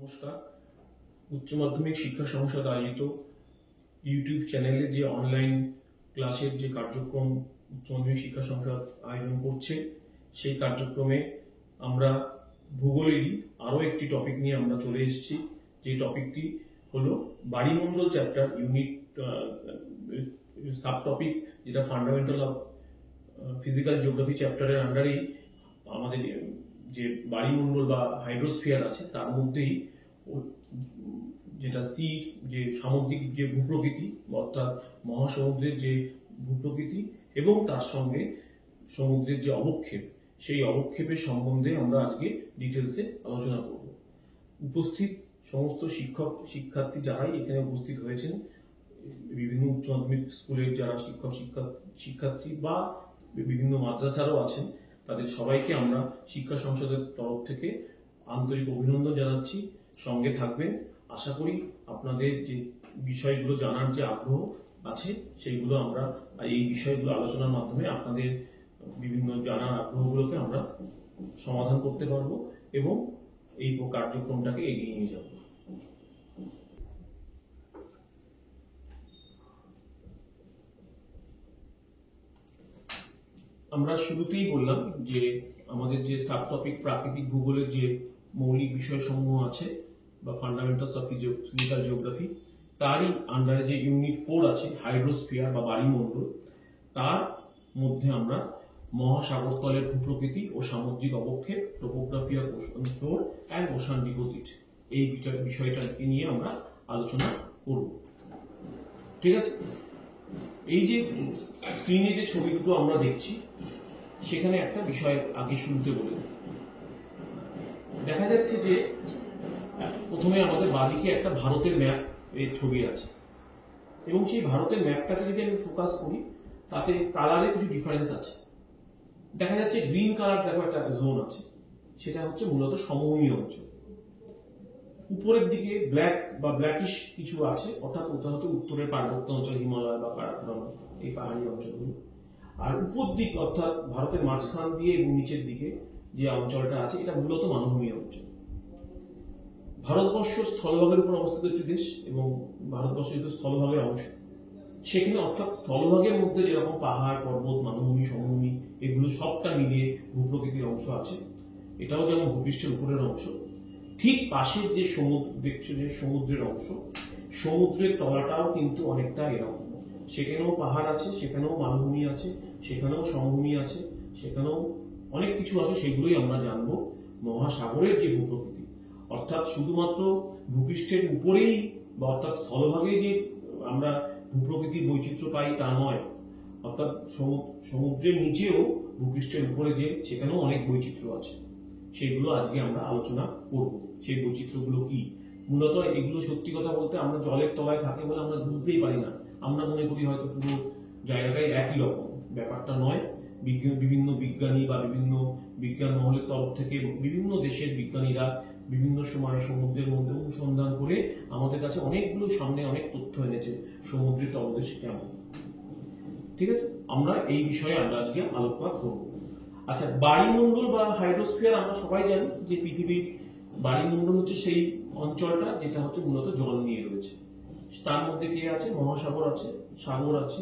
নমস্কার। উচ্চ মাধ্যমিক শিক্ষা সংসদ আয়োজিত ইউটিউব চ্যানেলে যে অনলাইন ক্লাসের যে কার্যক্রম উচ্চ মাধ্যমিক শিক্ষা সংসদ আয়োজন করছে, সেই কার্যক্রমে আমরা ভূগোলেরই আরও একটি টপিক নিয়ে আমরা চলে এসেছি। যে টপিকটি হলো বাড়িমণ্ডল চ্যাপ্টার ইউনিট সাব টপিক, যেটা ফান্ডামেন্টাল অফ ফিজিক্যাল জিওগ্রাফি চ্যাপ্টারের আন্ডারেই আমাদের যে বাড়িমণ্ডল বা হাইড্রোস্ফিয়ার আছে, তার মধ্যেই যেটা যে সামুদ্রিক যে ভূপ্রকৃতি অর্থাৎ মহাসমুদ্রের যে ভূপ্রকৃতি এবং তার সঙ্গে সমুদ্রের যে অবক্ষেপ, সেই অবক্ষেপের সম্বন্ধে আমরা আজকে ডিটেলসে আলোচনা করব। উপস্থিত সমস্ত শিক্ষার্থী যারাই এখানে উপস্থিত হয়েছেন, বিভিন্ন উচ্চ মাধ্যমিক স্কুলের যারা শিক্ষার্থী বা বিভিন্ন মাদ্রাসারও আছেন, তাদের সবাইকে আমরা শিক্ষা সংসদের তরফ থেকে আন্তরিক অভিনন্দন জানাচ্ছি। সঙ্গে থাকবেন। আশা করি আপনাদের যে বিষয়গুলো জানার যে আগ্রহ আছে, সেইগুলো আমরা এই বিষয়গুলো আলোচনার মাধ্যমে আপনাদের বিভিন্ন জানার আগ্রহগুলোকে আমরা সমাধান করতে পারবো এবং এই কার্যক্রমটাকে এগিয়ে নিয়ে যাব। আমরা শুরুতেই বললাম যে আমাদের যে সাব টপিক প্রাকৃতিক ভূগোলের যে মৌলিক বিষয়সমূহ আছে বা ফান্ডামেন্টালস অফ ফিজিক্যাল জিওগ্রাফি, তারই আন্ডারে যে ইউনিট 4 আছে হাইড্রোস্ফিয়ার বা বায়ুমণ্ডল, তার মধ্যে আমরা মহাসাগরতলের ভূপ্রকৃতি ও সামুদ্রিক অবক্ষেপ, topography of ocean floor and ocean deposit, এই বিষয়টাকে নিয়ে আমরা আলোচনা করব। ঠিক আছে, এই যে স্ক্রিনে যে ছবি দুটো আমরা দেখছি, সেখানে একটা বিষয় আগে শুনতে বলি। দেখা যাচ্ছে যে প্রথমে আমাদের বাঁদিকে একটা ভারতের ম্যাপ এর ছবি আছে এবং সেই ভারতের ম্যাপটাকে যদি আমি ফোকাস করি, তাতে কালারে কিছু ডিফারেন্স আছে। দেখা যাচ্ছে গ্রিন কালার দেখো একটা জোন আছে, সেটা হচ্ছে মূলত সমভূমি অঞ্চল। উপরের দিকে ব্ল্যাক বা ব্ল্যাকিশ কিছু আছে, অর্থাৎ ওটা হচ্ছে উত্তরের পার্বত্য অঞ্চল, হিমালয় বা কারাকোরাম, এই পাহাড়ি অঞ্চলগুলো। আর উপর দিক অর্থাৎ ভারতের মাঝখান দিয়ে এবং নিচের দিকে যে অঞ্চলটা আছে, এটা মূলত মালভূমি অঞ্চল। ভারতবর্ষ স্থলভাগের উপর অবস্থিত একটি দেশ এবং ভারতবর্ষ যেহেতু স্থলভাগের অংশ, সেখানে অর্থাৎ স্থলভাগের মধ্যে যেরকম পাহাড়, পর্বত, মালভূমি, সমভূমি, এগুলো সবটা মিলিয়ে ভূপ্রকৃতির অংশ আছে। এটাও যেমন ভূপৃষ্ঠের উপরের অংশ, ঠিক পাশের যে সমুদ্র দেখছো, যে সমুদ্রের অংশ, সমুদ্রের তলাটাও কিন্তু অনেকটা এরকম। সেখানেও পাহাড় আছে, সেখানেও মালভূমি আছে, সেখানেও সমভূমি আছে, সেখানেও অনেক কিছু আছে। সেগুলোই আমরা জানবো। মহাসাগরের যে ভূপ্রকৃতি, অর্থাৎ শুধুমাত্র ভূপৃষ্ঠের উপরেই বা অর্থাৎ স্থলভাগে যে আমরা ভূপ্রকৃতির বৈচিত্র্য পাই তা নয়, অর্থাৎ সমুদ্রের নিচেও ভূপৃষ্ঠের উপরে যে সেখানেও অনেক বৈচিত্র্য আছে। সেগুলো আজকে আমরা আলোচনা করব। সেই বৈচিত্র্যগুলো কি? মূলত এগুলো সত্যি কথা বলতে আমরা জলের তলায় থাকে বলে আমরা বুঝতেই পারি না। আমরা মনে করি হয়তো পুরো জায়গাটাই একই রকম। ব্যাপারটা নয়। বিভিন্ন বিজ্ঞানী বা বিভিন্ন বিজ্ঞান মহলের তরফ থেকে বিভিন্ন দেশের বিজ্ঞানীরা বিভিন্ন সময় সমুদ্রের মধ্যে অনুসন্ধান করে আমাদের কাছে অনেকগুলো সামনে অনেক তথ্য এনেছে সমুদ্রের তলদেশ কেমন। ঠিক আছে, আমরা এই বিষয়ে আমরা আজকে আলোকপাত করব। আচ্ছা, বায়ুমণ্ডল বা হাইড্রোস্ফিয়ার আমরা সবাই জানি যে পৃথিবীর বায়ুমণ্ডল হচ্ছে সেই অঞ্চলটা যেটা হচ্ছে মূলত জল নিয়ে রয়েছে। তার মধ্যে কি আছে? মহাসাগর আছে, সাগর আছে,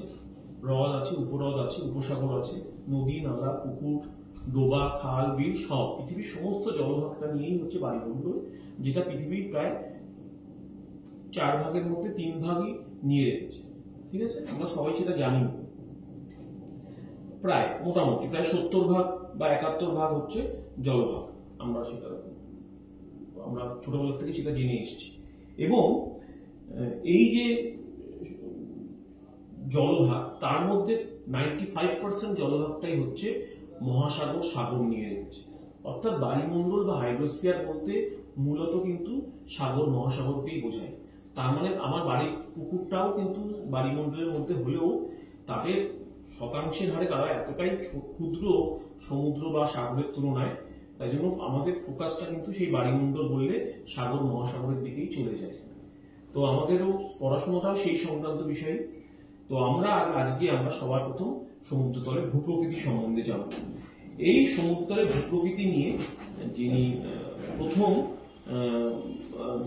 হ্রদ আছে, উপহ্রদ আছে, উপসাগর আছে, নদী, নালা, পুকুর, ডোবা, খাল, বিল, সব পৃথিবীর সমস্ত জলভাগটা নিয়েই হচ্ছে বায়ুমণ্ডল, যেটা পৃথিবীর প্রায় 4 ভাগের মধ্যে 3 ভাগই নিয়ে রেখেছে। ঠিক আছে, আমরা সবাই সেটা জানি। প্রায় মোটামুটি প্রায় 70 ভাগ বা 71 ভাগ হচ্ছে জলভাগ। আমরা ছোটবেলা থেকে সেটা জেনে এসেছি। এবং এই যে জলভাগ, তার মধ্যে 95% জলভাগটাই হচ্ছে মহাসাগর, সাগর নিয়ে রেখেছে। অর্থাৎ বায়ুমণ্ডল বা হাইড্রোস্ফিয়ার বলতে মূলত কিন্তু সাগর, মহাসাগরকেই বোঝায়। তার মানে আমার বাড়ির পুকুরটাও কিন্তু বায়ুমণ্ডলের মধ্যে হলেও তাদের শতাংশের হারে তারা এতটাই ক্ষুদ্র সমুদ্র বা সাগরের তুলনায়, তাই জন্য আমাদের ফোকাসটা কিন্তু সেই বায়ুমণ্ডল বললে সাগর, মহাসাগরের দিকেই চলে যায়। তো আমাদেরও পড়াশোনাটাও সেই সংক্রান্ত বিষয়। তো আজকে আমরা সবার প্রথম সমুদ্রতলের ভূপ্রকৃতি সম্বন্ধে জানব। এই সমুদ্রতলের ভূপ্রকৃতি নিয়ে যিনি প্রথম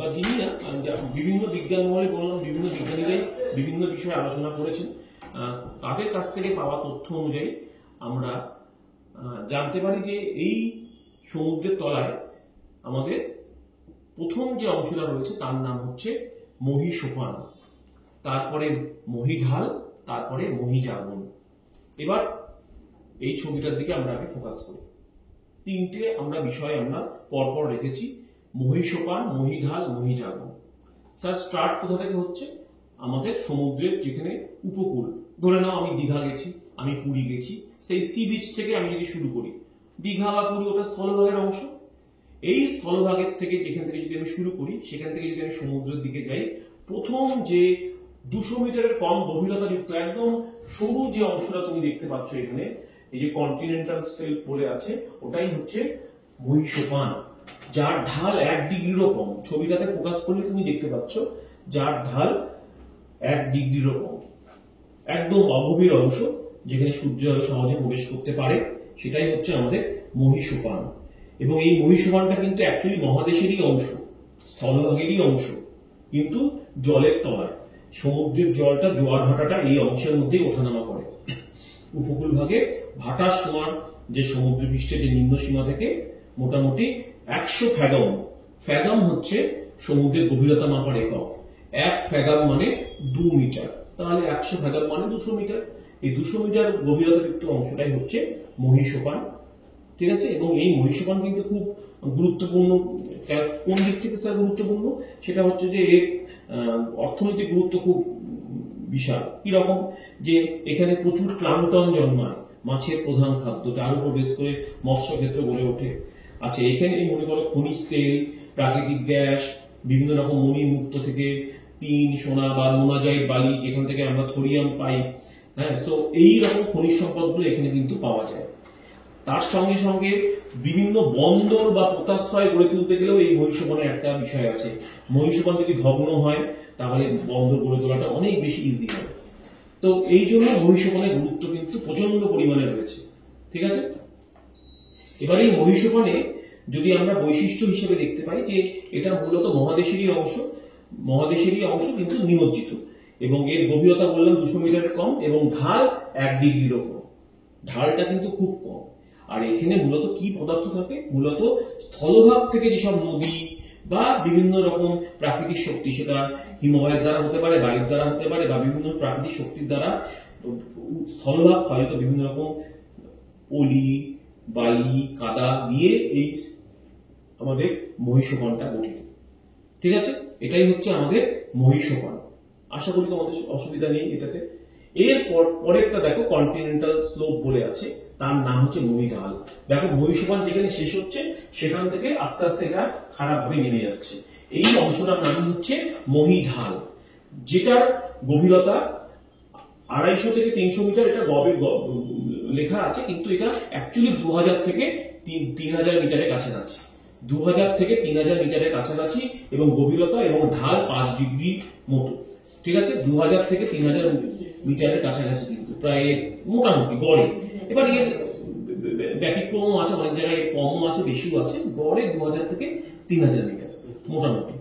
বা যিনি না, বিভিন্ন বিজ্ঞান মহলে বললাম বিভিন্ন বিজ্ঞানীরাই বিভিন্ন বিষয়ে আলোচনা করেছেন। তাদের কাছ থেকে পাওয়া তথ্য অনুযায়ী আমরা জানতে পারি যে এই সমুদ্রের তলায় আমাদের প্রথম যে অংশটা রয়েছে তার নাম হচ্ছে মহীসোপান, তারপরে মহীঢাল, তারপরে মহীজাগরণ। এবার এই ছবিটার দিকে আমরা আগে ফোকাস করি। তিনটে আমরা বিষয় আমরা পরপর রেখেছি, মহীসোপান, মহীঢাল, মহীজাগরণ। স্যার স্টার্ট কোথা থেকে হচ্ছে? আমাদের সমুদ্রের যেখানে উপকূল, ধরে নাও আমি দীঘা গেছি, আমি পুরী গেছি, সেই সি বিচ থেকে আমি যদি শুরু করি, দীঘা বা পুরী ওটা স্থলভাগের অংশ। এই স্থলভাগের থেকে যেখান থেকে যদি আমি শুরু করি, সেখান থেকে যদি আমি সমুদ্রের দিকে যাই, প্রথম যে 200 মিটারের কম গভীরতাযুক্ত একদম সরু যে অংশটা তুমি দেখতে পাচ্ছ এখানে, এই যে কন্টিনেন্টাল সেলফ বলে আছে, ওটাই হচ্ছে মহীসোপান, যার ঢাল 1 ডিগ্রিরও কম। ছবিটাতে ফোকাস করলে তুমি দেখতে পাচ্ছ যার ঢাল 1 ডিগ্রিরও কম, একদম অগভীর অংশ যেখানে সূর্য আলো সহজে প্রবেশ করতে পারে, সেটাই হচ্ছে আমাদের মহীসোপান। এবং এই মহীসোপানটা কিন্তু অ্যাকচুয়ালি মহাদেশেরই অংশ, স্থলভাগেরই অংশ, কিন্তু জলের তলায়। সমুদ্রের জলটা, জোয়ার ভাটাটা এই অংশের মধ্যেই ওঠানামা করে। উপকূল ভাগে ভাটার সমান যে সমুদ্র পৃষ্ঠের যে নিম্ন সীমা থেকে মোটামুটি 100 ফ্যাদম, ফ্যাদম হচ্ছে সমুদ্রের গভীরতা মাপার একক। 1 ফ্যাদম মানে 2 মিটার, তাহলে 100 ফ্যাদম মানে 200 মিটার। এই 200 মিটার গভীরতাযুক্ত অংশটাই হচ্ছে মহীসোপান, ঠিক আছে। এবং এই মহীসোপান কিন্তু খুব গুরুত্বপূর্ণ। কোন দিক থেকে স্যার গুরুত্বপূর্ণ? সেটা হচ্ছে যে এর অর্থনৈতিক গুরুত্ব খুব বিশাল। কিরকম? যে এখানে প্রচুর প্লাঙ্কটন জন্মায়, মাছের প্রধান খাদ্য, যার উপর বেশ করে মৎস্য ক্ষেত্র গড়ে ওঠে। আচ্ছা, এখানে মনে করো খনিজ তেল, প্রাকৃতিক গ্যাস, বিভিন্ন রকম মণিমুক্ত থেকে টিন, সোনা বা মোনাজাইট বালি, যেখান থেকে আমরা থোরিয়াম পাই। হ্যাঁ, সো এই রকম খনিজ সম্পদগুলো এখানে কিন্তু পাওয়া যায়। তার সঙ্গে সঙ্গে বিভিন্ন বন্দর বা পোতাশ্রয় গড়ে তুলতে গেলেও এই মহীসোপানের একটা বিষয় আছে। মহীসোপান যদি ভগ্ন হয় তাহলে বন্দর গড়ে তোলাটা অনেক বেশি ইজি হয়। তো এই জন্য মহীসোপানের গুরুত্ব কিন্তু প্রচন্ড পরিমাণে রয়েছে, ঠিক আছে। এবার এই মহীসোপানে যদি আমরা বৈশিষ্ট্য হিসেবে দেখতে পাই যে এটা মূলত মহাদেশেরই অংশ কিন্তু নিমজ্জিত, এবং এর গভীরতা বললাম 200 মিটারের কম, এবং ঢাল 1 ডিগ্রিরও কম। ঢালটা কিন্তু খুব কম। আর এখানে মূলত কি পদার্থ থাকে? মূলত স্থলভাগ থেকে যেসব নদী বা বিভিন্ন রকম প্রাকৃতিক শক্তি, সেটা হিমবাহের দ্বারা হতে পারে, বায়ুর দ্বারা হতে পারে, বা বিভিন্ন প্রাকৃতিক শক্তির দ্বারা স্থলভাগ ক্ষয়িত বিভিন্ন রকম পলি, বালি, কাদা দিয়ে এই আমাদের মহীসোপানটা গঠিত, ঠিক আছে। এটাই হচ্ছে আমাদের মহীসোপান। আশা করি তোমাদের অসুবিধা নেই এটাতে। এর পরেরটা দেখো, কন্টিনেন্টাল স্লোপ বলে আছে, তার নাম হচ্ছে মহীঢাল। দেখো মহীসোপান যেখানে শেষ হচ্ছে সেখান থেকে আস্তে আস্তে এটা খারাপভাবে নেমে যাচ্ছে। এই অংশটার নাম হচ্ছে মহীঢাল, যেটার গভীরতা 250 থেকে 300 মিটার। এটা লেখা আছে, কিন্তু এটা অ্যাকচুয়ালি 2000 থেকে 3000 মিটারের কাছাকাছি। 2000 থেকে 3000 মিটারের কাছাকাছি, এবং গভীরতা এবং ঢাল 5 ডিগ্রি মতো, ঠিক আছে। 2000 থেকে 3000 মিটারের কাছাকাছি কিন্তু প্রায় মোটামুটি গড়ে। এবার এর ব্যতিক্রমও আছে, অনেক জায়গায় কমও আছে, বেশিও আছে। গড়ে 2000 থেকে 3000 মিটার মোটামুটি।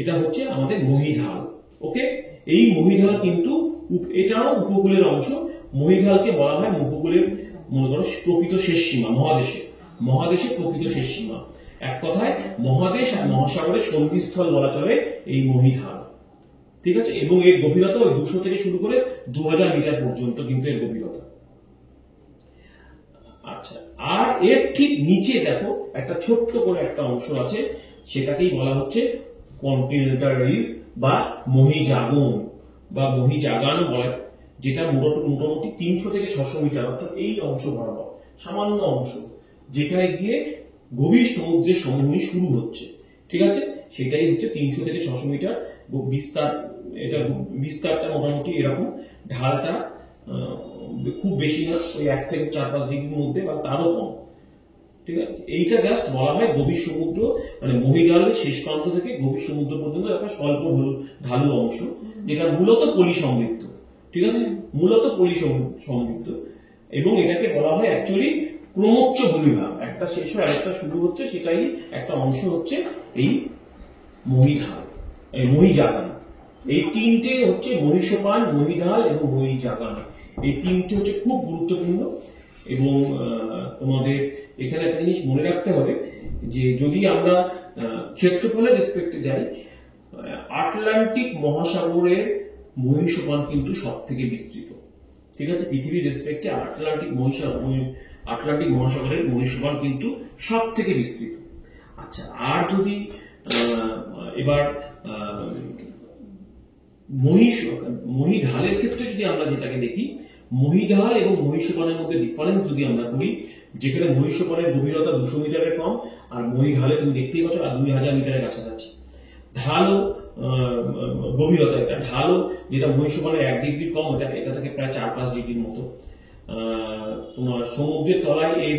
এটা হচ্ছে আমাদের মহীঢাল। ওকে, এই মহীঢাল কিন্তু এটাও উপকূলের অংশ। মহীঢালকে বলা হয় উপকূলের, মনে করো, প্রকৃত শেষ সীমা। মহাদেশের প্রকৃত শেষ সীমা। এক কথায় মহাদেশ আর মহাসাগরের সন্ধিস্থল বলা চলে এই মহীঢাল, ঠিক আছে। এবং এর গভীরতা ওই 200 থেকে শুরু করে 2000 মিটার পর্যন্ত কিন্তু এর গভীরতা। আচ্ছা, আর এর ঠিক নিচে দেখো একটা ছোট্ট করে একটা অংশ আছে, সেটাকেই বলা হচ্ছে কন্টিনেন্টাল রিজ বা মহীজাগন বা মহীজাগান বলে, যেটা মোটামুটি 300 থেকে 600 মিটার, অর্থাৎ এই অংশ বরাবর সামান্য অংশ, যেখানে গিয়ে গভীর সমুদ্রের সমভূমি শুরু হচ্ছে, ঠিক আছে। সেটাই হচ্ছে 300 থেকে 600 মিটার বিস্তার। এটা বিস্তারটা মোটামুটি এরকম, ঢালটা খুব বেশি না, ওই 1 থেকে 4-5 ডিগ্রির মধ্যে বা তারও কম, ঠিক আছে। এইটা জাস্ট বলা হয় গভীর সমুদ্র, মানে মহীঢালের শেষ প্রান্ত থেকে গভীর সমুদ্র পর্যন্ত একটা স্বল্প ঢালু অংশ, যেটা মূলত পলি সমৃদ্ধ, ঠিক আছে, মূলত পলি সমৃদ্ধ। এবং এটাকে বলা হয় অ্যাকচুয়ালি ক্রমোচ্চ ভূমিভাগ, একটা শেষ হয় আরেকটা শুরু হচ্ছে, সেটাই একটা অংশ হচ্ছে এই মহীঢাল, মহীজাগান। এই তিনটে হচ্ছে মহীসোপান, মহীঢাল এবং মহীজাগান। এই তিনটে হচ্ছে খুব গুরুত্বপূর্ণ। এবং তোমাদের এখানে একটা জিনিস মনে রাখতে হবে যে যদি আমরা ক্ষেত্রফলের রেসপেক্টে যাই, আটলান্টিক মহাসাগরের মহীসোপান কিন্তু সব থেকে বিস্তৃত। ঠিক আছে, পৃথিবীর রেসপেক্টে আটলান্টিক মহাসাগরের মহীসোপান কিন্তু সব থেকে বিস্তৃত। আচ্ছা, আর যদি এবার মহীঢালের ক্ষেত্রে যদি আমরা যেটাকে দেখি, মহীঢাল এবং মহীসোপানের মধ্যে ডিফারেন্স যদি আমরা করি, যেখানে মহীসোপানের গভীরতা 200 মিটারের কম, আর মহীঢালে তুমি দেখতেই পাচ্ছ 2000 মিটারের কাছাকাছি। ঢালও গভীরতা, এটা ঢালও যেটা মহীসোপানের 1 ডিগ্রি কম, এটা থেকে প্রায় 4-5 ডিগ্রির মতো। তোমার সমুদ্রের তলায় এর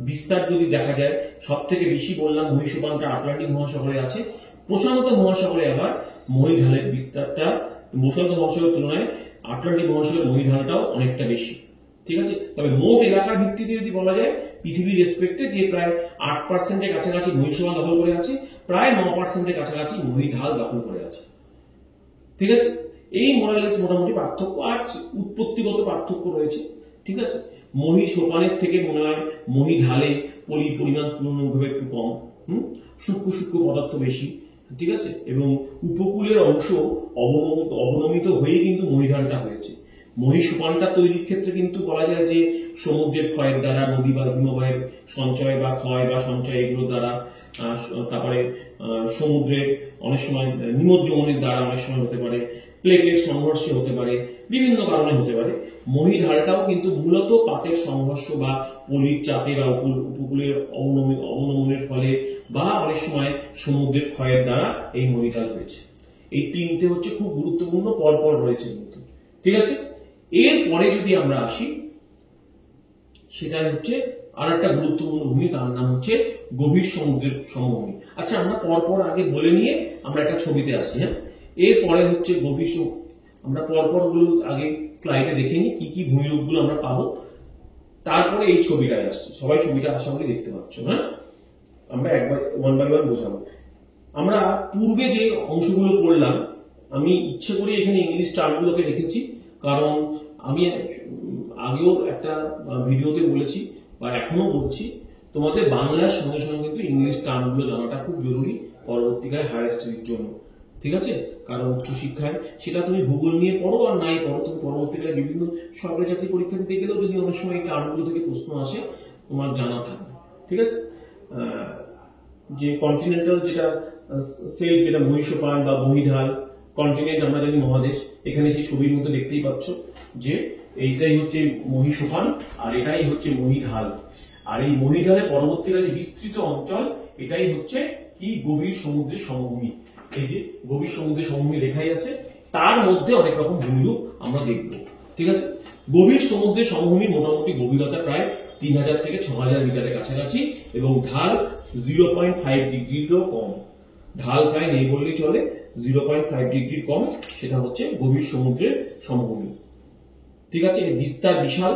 বিস্তার যদি দেখা যায়, সব থেকে বেশি বললাম মহীসোপানটা আটলান্টিক মহাসাগরে আছে। প্রশান্ত মহাসাগরে আবার মহীঢালের বিস্তারটা, প্রশান্ত মহাসাগরের তুলনায় আটলান্টিক মহাসাগরের মহীঢালটাও অনেকটা বেশি। ঠিক আছে, তবে মোট এলাকার ভিত্তিতে যদি বলা যায়, পৃথিবীর রেসপেক্টে যে প্রায় 8%-এর কাছাকাছি মহীসোপান দখল করে আছে, প্রায় 9%-এর কাছাকাছি মহীঢাল দখল করে আছে। ঠিক আছে, এই মোটামুটি পার্থক্য, আর উৎপত্তিগত পার্থক্য রয়েছে। ঠিক আছে, মহীসোপানের থেকে মনে হয় মহীঢালে পলির পরিমাণ তুলনামূলকভাবে একটু কম, সূক্ষ্ম পদার্থ বেশি। ঠিক আছে, এবং উপকূলের অংশ অবনমিত হয়ে কিন্তু মহীঢালটা হয়েছে। মহীসোপানটা তৈরির ক্ষেত্রে কিন্তু বলা যায় যে সমুদ্রের ক্ষয়ের দ্বারা, নদী বা হিমবাহের সঞ্চয় বা ক্ষয় বা সঞ্চয় এগুলোর দ্বারা, তারপরে সমুদ্রের অনেক সময় নিমজ্জনের দ্বারা অনেক সময় হতে পারে, প্লেটের সংঘর্ষে হতে পারে, বিভিন্ন কারণে হতে পারে। মহীঢালটাও কিন্তু মূলত পাতের সংঘর্ষ বা পলির চাপে বা উপকূলের অবনমনের ফলে বা অনেক সময় সমুদ্রের ক্ষয়ের দ্বারা এই মহীঢাল হয়েছে। এই তিনটে হচ্ছে খুব গুরুত্বপূর্ণ, পরপর রয়েছে কিন্তু। ঠিক আছে, এরপরে যদি আমরা আসি, সেটা হচ্ছে আর একটা গুরুত্বপূর্ণ ভূমি, তার নাম হচ্ছে গভীর সমুদ্রের সমভূমি। আচ্ছা, আমরা পরপর আগে বলে নিয়ে আমরা একটা ছবিতে আসি। হ্যাঁ, এরপরে হচ্ছে গভীর, আমরা পরপর গুলো আগে স্লাইডে দেখে নিই কি কি ভূমিরূপগুলো আমরা পাবো, তারপরে এই ছবিটায় আসছি। সবাই ছবিটা আশা করি দেখতে পাচ্ছ। হ্যাঁ, আমরা একবার ওয়ান বাই ওয়ান বোঝাবো। আমরা পূর্বে যে অংশগুলো পড়লাম, আমি ইচ্ছে করে এখানে ইংলিশ টার্মগুলোকে রেখেছি, কারণ আমি আগেও একটা ভিডিওতে বলেছি বা এখনো বলছি, তোমাদের বাংলার সঙ্গে সঙ্গে কিন্তু ইংলিশ টার্মগুলো জানাটা খুব জরুরি পরবর্তীকালে হায়ার স্টাডির জন্য। ঠিক আছে, কারণ উচ্চশিক্ষায় সেটা তুমি ভূগোল নিয়ে পড়ো আর নাই পড়ো, তুমি পরবর্তীকালে বিভিন্ন সরকারি চাকরি পরীক্ষা দিতে গেলেও যদি অনেক সময় এই টার্মগুলো থেকে প্রশ্ন আসে, তোমার জানা থাকবে। ঠিক আছে, যে কন্টিনেন্টাল যেটা সেল, যেটা মহীসোপান বা মহীঢাল, কন্টিনেন্ট আমরা জানি মহাদেশ, এখানে সেই ছবির মধ্যে দেখতেই পাচ্ছ যে এইটাই হচ্ছে মহীসোপান আর এটাই হচ্ছে মহীঢাল। আর এই মহীঢালের পরবর্তীকালে যে বিস্তৃত অঞ্চল, এটাই হচ্ছে কি গভীর সমুদ্রের সমভূমি। এই যে গভীর সমুদ্রের সমভূমি লেখাই আছে, তার মধ্যে অনেক রকম ভূমিরূপ আমরা দেখব। ঠিক আছে, গভীর সমুদ্রের সমভূমি মোটামুটি গভীরতা প্রায় 3000 থেকে 6000 মিটারের কাছাকাছি এবং ঢাল 0.5 ডিগ্রিরও কম। ঢাল প্রায় নেই বললেই চলে, 0.5 ডিগ্রির কম, সেটা হচ্ছে গভীর সমুদ্রের সমভূমি। ঠিক আছে, বিস্তার বিশাল,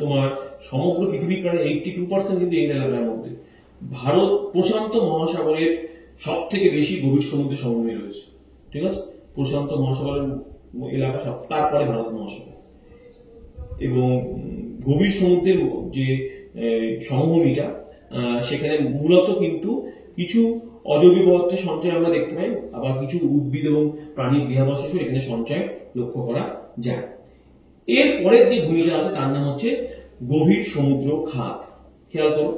তোমার সমগ্র পৃথিবীর প্রায় 82% কিন্তু এই এলাকার মধ্যে। ভারত প্রশান্ত মহাসাগরের সব থেকে বেশি গভীর সমুদ্রের সমভূমি রয়েছে। ঠিক আছে, প্রশান্ত মহাসাগরের এলাকা সব, তারপরে ভারত মহাসাগর। এবং গভীর সমুদ্রের যে সমভূমিটা, সেখানে মূলত কিন্তু কিছু অজৈব পদার্থের সঞ্চয় আমরা দেখতে পাই, আবার কিছু উদ্ভিদ এবং প্রাণীর দেহাবশেষ এখানে সঞ্চয় লক্ষ্য করা যায়। এর পরের যে ভূমিটা আছে তার নাম হচ্ছে গভীর সমুদ্র খাত। খেয়াল করো,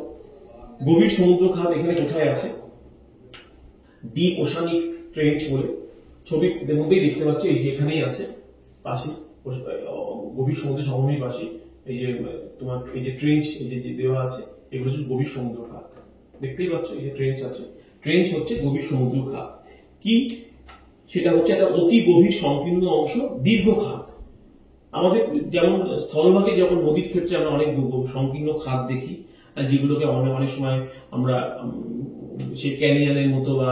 গভীর সমুদ্র খাত এখানে কোথায় আছে? ডিপ ওশানিক ট্রেঞ্চ বলে ছবির মধ্যেই দেখতে পাচ্ছ, এই যে এখানেই আছে পাশে, গভীর সমুদ্রের সমভূমির পাশে এই যে তোমার এই যে ট্রেঞ্চ এই যে দেওয়া আছে, এগুলো হচ্ছে গভীর সমুদ্র খাত। দেখতেই পাচ্ছ এই যে ট্রেঞ্চ আছে, ট্রেঞ্চ হচ্ছে গভীর সমুদ্র খাত। কি সেটা হচ্ছে একটা অতি গভীর সংকীর্ণ অংশ, দীর্ঘ খাত। আমাদের যেমন স্থলভাগে যখন নদীর ক্ষেত্রে আমরা অনেক সংকীর্ণ খাত দেখি, যেগুলোকে অনেক সময় আমরা সে ক্যানিয়নের মতো বা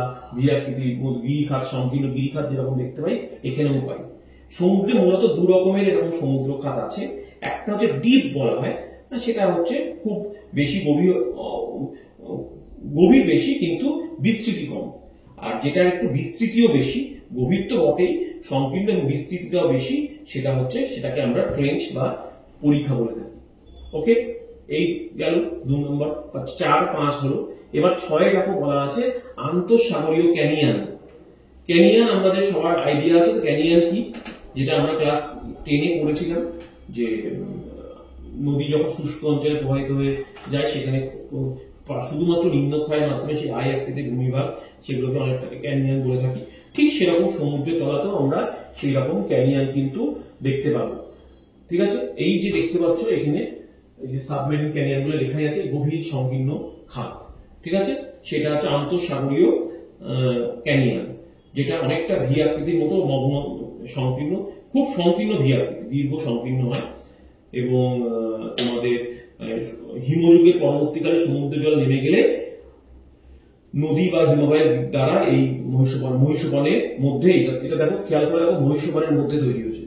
গিরিখাত, সংকীর্ণ গিরিখাত যেরকম দেখতে পাই, এখানেও পাই। সমুদ্রে মূলত দু রকমের এরকম সমুদ্র খাত আছে। একটা হচ্ছে ডিপ বলা হয়, সেটা হচ্ছে খুব বেশি গভীর বেশি কিন্তু বিস্তৃতি কম। আর যেটার একটু বিস্তৃতিও বেশি, গভীর তো বটেই, সংকীর্ণ এবং বিস্তৃতিটাও বেশি, সেটাকে আমরা ট্রেঞ্চ বা পরিখা বলে থাকি। ওকে, এই গেল 2 নম্বর। 4, 5 হলো। এবার 6 দেখো বলা আছে আন্তঃসাগরীয় ক্যানিয়ন। ক্যানিয়ন আমাদের সবার আইডিয়া আছে। ক্যানিয়ন কি, যেটা আমরা ক্লাস 10-এ পড়েছিলাম, যে নদী যখন শুষ্ক অঞ্চলে প্রবাহিত হয়ে যায় সেখানে শুধুমাত্র নিম্নক্ষয়ের মাধ্যমে সেই আয় আকৃতির ভূমিভাগ, সেগুলোকে অনেকটা ক্যানিয়ন বলে থাকি। ঠিক সেরকম সমুদ্রের তলাতেও আমরা সেই রকম ক্যানিয়ন কিন্তু দেখতে পাবো। ঠিক আছে, এই যে দেখতে পাচ্ছ এখানে এই যে সাবমেরিন ক্যানিয়ন গুলো লেখাই আছে, গভীর সংকীর্ণ খাত। ঠিক আছে, সেটা হচ্ছে আন্তঃসাগরীয় ক্যানিয়ন, যেটা অনেকটা ভি আকৃতির মতো, মগ্ন সংকীর্ণ, খুব সংকীর্ণ ভি আকৃতি, দীর্ঘ সংকীর্ণ হয়। এবং তোমাদের হিমযুগের পরবর্তীকালে সমুদ্রের জল নেমে গেলে নদী বা হিমবাহের দ্বারা এই মহীসোপানের মধ্যে, এটা দেখো, খেয়াল করে দেখো, মহীসোপানের মধ্যে তৈরি হয়েছে।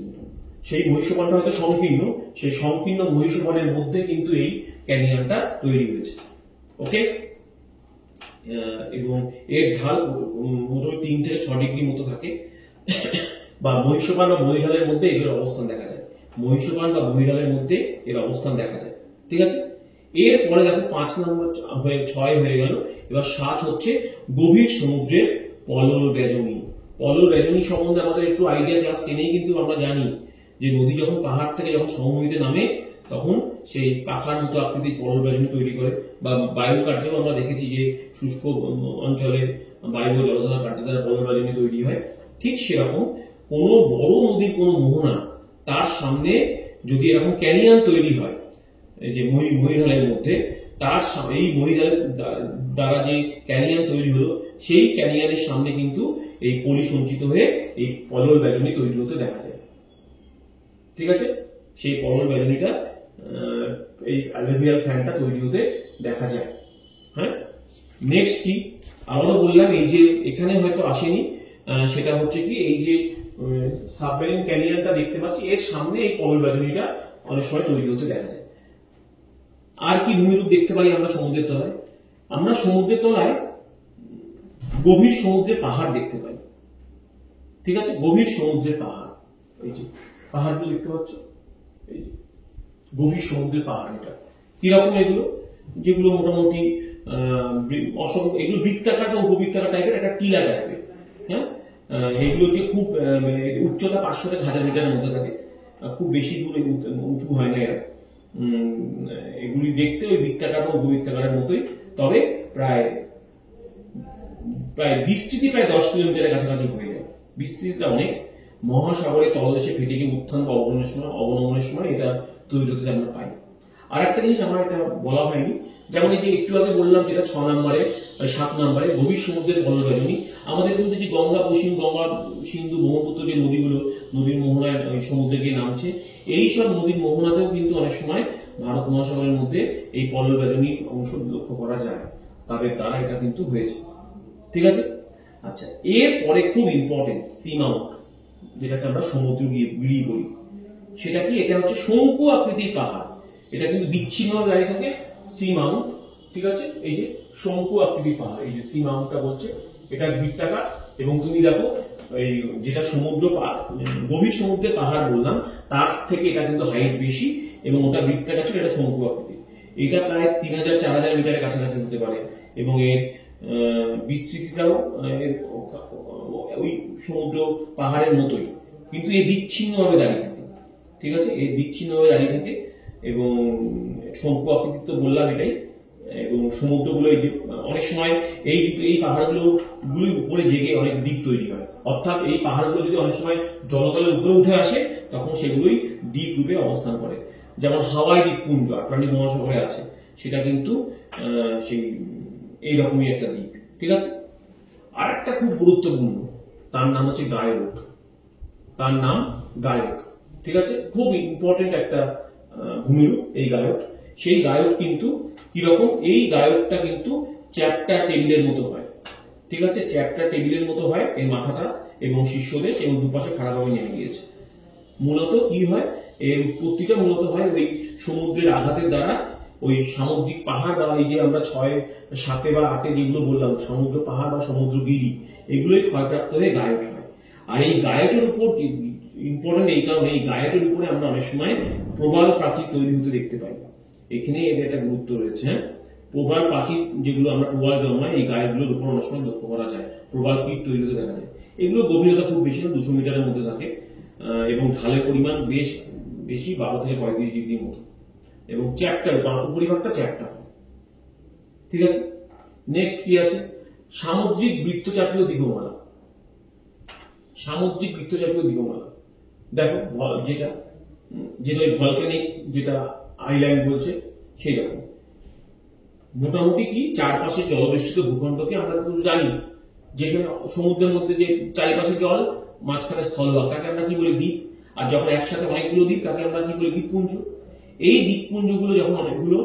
সেই মহীসোপানটা হয়তো সংকীর্ণ, সেই সংকীর্ণ মহীসোপানের মধ্যে কিন্তু এই ক্যানিয়নটা তৈরি হয়েছে। ওকে, এবং এর ঢাল মোটামুটি 3 থেকে 6 ডিগ্রি মতো থাকে, বা মহীসোপান বা মহীঢালের মধ্যে এর অবস্থান দেখা যায়। মহীসোপান বা মহীঢালের মধ্যে এর অবস্থান দেখা যায়। ঠিক আছে, এরপরে দেখো 5 নম্বর হয়ে 6 হয়ে গেল। এবার 7 হচ্ছে গভীর সমুদ্রের পলল বেজনী। পলল বেজনী সম্বন্ধে আমাদের একটু আইডিয়া ক্লাস 10-এই কিন্তু আমরা জানি যে নদী যখন পাহাড় থেকে যখন সমভূমিতে নামে তখন সেই পাখার মতো আকৃতির পলল বেজনী তৈরি করে। বা বায়ু কার্যেও আমরা দেখেছি যে শুষ্ক অঞ্চলে বায়ু ও জলধারা কার্য দ্বারা পলল বেজনী তৈরি হয়। ঠিক সেরকম কোনো বড় নদীর কোনো মোহনা, তার সামনে যদি এরকম ক্যানিয়ন তৈরি হয়, যে মহীঢালের মধ্যে, তার এই মহীঢালের দ্বারা যে ক্যানিয়ন তৈরি হলো, সেই ক্যানিয়নের সামনে কিন্তু এই পলি সঞ্চিত হয়ে এই পলল বেজনী তৈরি হতে দেখা যায়। ঠিক আছে, সেই পলল বেজনীটা, এই অ্যালুভিয়াল ফ্যানটা তৈরি হতে দেখা যায়। হ্যাঁ, নেক্সট কি আবারও বললাম, এই যে এখানে হয়তো আসেনি, সেটা হচ্ছে কি, এই যে সাবমেরিন ক্যানিয়নটা দেখতে পাচ্ছি, এর সামনে এই পলল বেজনীটা অনেক সময় তৈরি হতে দেখা যায়। আর কি ভূমিরূপ দেখতে পাই আমরা সমুদ্রের তলায়? আমরা সমুদ্রের তলায় গভীর সমুদ্রের পাহাড় দেখতে পাই। ঠিক আছে, গভীর সমুদ্রের পাহাড়, এই যে পাহাড়গুলো দেখতে পাচ্ছ, এই যে গভীর সমুদ্রের পাহাড়। এটা কিরকম? এগুলো যেগুলো মোটামুটি এগুলো বৃত্তাকার বা উপবৃত্তাকার টাইপের, একটা টিলা টাইপের। হ্যাঁ, এগুলো যে খুব উচ্চতা 500 থেকে 1000 মিটারের মধ্যে থাকে, খুব বেশি দূরে উঁচু হয় না এরা। এগুলি দেখতে ওই বৃত্তাকার বা উপবৃত্তাকারের মতোই, তবে প্রায় বিস্তৃতি প্রায় 10 কিলোমিটারের কাছাকাছি হয়ে যায়। বিস্তৃতিটা অনেক। মহাসাগরের তলদেশে ফেটে গিয়ে উত্থান বা অবনমনের সময় এটা তৈরি হতে আমরা পাই। আর একটা জিনিস আমার এটা বলা হয়নি, যেমন এই যে একটু আগে বললাম, যেটা 6 নম্বরে 7 নম্বরে গভীর সমুদ্রের পলল বেজনী। আমাদের কিন্তু যে গঙ্গা, সিন্ধু, ব্রহ্মপুত্র যে নদীগুলো নদীর মোহনায় সমুদ্রে গিয়ে নামছে, এই সব নদীর মোহনাতেও কিন্তু অনেক সময় ভারত মহাসাগরের মধ্যে এই পলল বেজনীর অংশ লক্ষ্য করা যায়। তাদের দ্বারা এটা কিন্তু হয়েছে। ঠিক আছে, আচ্ছা, এরপরে খুব ইম্পর্টেন্ট সি মাউন্ট, যেটাকে আমরা সমুদ্র গিরি বলি। সেটা কি? এটা হচ্ছে শঙ্কু আকৃতির পাহাড়। এটা কিন্তু বিচ্ছিন্নভাবে দাঁড়িয়ে থাকে, সি মাউন্ট। ঠিক আছে, এই যে শঙ্কু আকৃতির পাহাড়, এই যে সি মাউন্টটা বলছে, এটা বৃত্তাকার। এবং তুমি দেখো, এই যেটা গভীর সমুদ্রের পাহাড় বললাম, তার থেকে এটা কিন্তু হাইট বেশি, এবং ওটা বৃত্তাকার ছিল, এটা শঙ্কু আকৃতি। এটা প্রায় 3000-4000 মিটারের কাছাকাছি হতে পারে, এবং এর বিস্তৃতিটাও ওই সমুদ্র পাহাড়ের মতোই, কিন্তু এই বিচ্ছিন্নভাবে দাঁড়িয়ে থাকে। ঠিক আছে, এই বিচ্ছিন্নভাবে দাঁড়িয়ে থাকে, এবং শঙ্কু আকৃতি তো বললাম এটাই। এবং সমুদ্রগুলো অনেক সময় এই পাহাড়গুলো উপরে জেগে অনেক দ্বীপ তৈরি হয়। অর্থাৎ এই পাহাড়গুলো যদি অনেক সময় জলতলের উপরে উঠে আসে, তখন সেগুলোই দ্বীপ রূপে অবস্থান করে। যেমন হাওয়াই দ্বীপপুঞ্জ আটলান্টিক মহাসাগরে আছে, সেটা কিন্তু সেই এইরকমই একটা দ্বীপ। ঠিক আছে, আর একটা খুব গুরুত্বপূর্ণ, তার নাম হচ্ছে গায়ট। তার নাম গায়ট। ঠিক আছে, খুব ইম্পর্টেন্ট একটা ভূমিরূপ এই গায়ট। সেই গায়ট কিন্তু কিরকম? এই গায়টটা কিন্তু চ্যাপ্টার টেবিলের মতো হয়। ঠিক আছে, চ্যাপ্টার টেবিলের মতো হয় এই মাথাটা এবং শীর্ষদেশ, এবং দুপাশে খাড়াভাবে নেমে গিয়েছে। মূলত কি হয়? এর উৎপত্তিটা মূলত হয় ওই সমুদ্রের আঘাতের দ্বারা ওই সামুদ্রিক পাহাড় বা এই যে আমরা 6, 7 বা 8 যেগুলো বললাম সমুদ্র পাহাড় বা সমুদ্রগিরি, এগুলোই ক্ষয়প্রাপ্ত হয়ে গায়ট হয়। আর এই গায়টের উপর ইম্পর্টেন্ট এই কারণে, এই গায়টের উপরে আমরা অনেক সময় প্রবাল প্রাচীর তৈরি হতে দেখতে পাই। এখানে এর একটা গুরুত্ব রয়েছে। হ্যাঁ, প্রবাল প্রাচীর যেগুলো আমরা প্রবাল জন্মায় এই গায়টগুলোর উপর অনেক সময় লক্ষ্য করা যায়, প্রবাল পিট তৈরি হতে দেখা যায়। এগুলো গভীরতা খুব বেশি না, 200 মিটারের মধ্যে থাকে এবং ঢালের পরিমাণ বেশ বেশি, 12 থেকে 35 ডিগ্রির মতো, এবং চ্যাপ্টার বা উপরিভাগটা চ্যাপ্টার। ঠিক আছে, নেক্সট কি আছে? সামুদ্রিক বৃত্তচাপীয় দ্বীপমালা। সামুদ্রিক বৃত্তচাপীয় দ্বীপমালা দেখো, যেটা যেটা ওই ভলকানিক যেটা আইল্যান্ড বলছে সেই রকম। মোটামুটি কি চারপাশে জলবেষ্টিত ভূখণ্ডকে আমরা জানি, যেখানে সমুদ্রের মধ্যে যে চারিপাশে জল, মাঝখানে স্থলভাগ, তাকে আমরা কি বলি? দ্বীপ। আর যখন একসাথে অনেকগুলো দ্বীপ, তাকে আমরা কি বলি? দ্বীপপুঞ্জ। এই দ্বীপপুঞ্জগুলো যখন অনেকগুলো,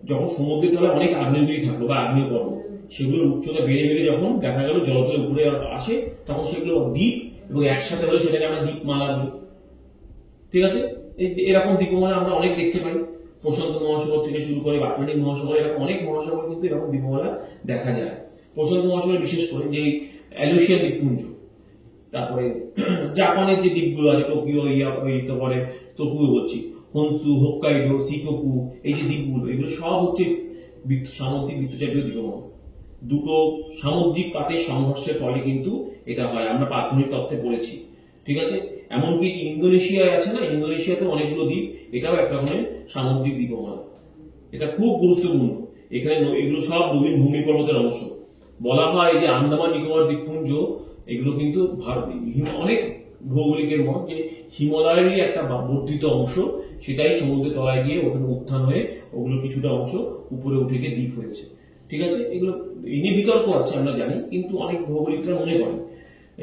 যখন সমুদ্রের তলায় অনেক আগ্নেয়গিরি থাকলো বা আগ্নেয় পর্বত, সেগুলোর উচ্চতা বেড়ে বেড়ে যখন দেখা গেল জলতলের উপরে আসে, তখন সেগুলো দ্বীপ, এবং একসাথে হলে সেটাকে আমরা দ্বীপমালা বলি। ঠিক আছে, এরকম দ্বীপমালা আমরা অনেক দেখতে পাই। প্রশান্ত মহাসাগর থেকে শুরু করে আটলান্টিক মহাসাগর, এরকম অনেক মহাসাগর কিন্তু এরকম দ্বীপমালা দেখা যায়। প্রশান্ত মহাসাগর বিশেষ করে যে অ্যালুশিয়ান দ্বীপপুঞ্জ, তারপরে জাপানের যে দ্বীপগুলো আছে, টোকিও, তারপরে টোকিও বলছি, হনসু, হোক্কাইডো, শিকোকু, এই যে দ্বীপগুলো, এগুলো সব হচ্ছে সামুদ্রিক বৃত্তচাপীয় দ্বীপমালা। দুটো সামুদ্রিক পাতের সংঘর্ষের ফলে কিন্তু এটা হয়, আমরা প্রাথমিক তত্ত্বে পড়েছি। ঠিক আছে, এমনকি ইন্দোনেশিয়ায় আছে না, ইন্দোনেশিয়াতে অনেকগুলো দ্বীপ, এটাও একটা ধরনের সামুদ্রিক দ্বীপমালা। এটা খুব গুরুত্বপূর্ণ। এখানে এগুলো সব নবীন ভূমি পর্বতের অংশ। বলা হয় যে আন্দামান নিকোবর দ্বীপপুঞ্জ, এগুলো কিন্তু অনেক ভৌগোলিকের মত যে হিমালয়েরই একটা বর্ধিত অংশ, সেটাই সমুদ্রের তলায় গিয়ে ওখানে উত্থান হয়ে ওগুলো কিছুটা অংশ উপরে উঠে গিয়ে দ্বীপ হয়েছে। ঠিক আছে, এগুলো এই নিয়ে বিতর্ক আছে আমরা জানি, কিন্তু অনেক ভৌগোলিকরা মনে করেন।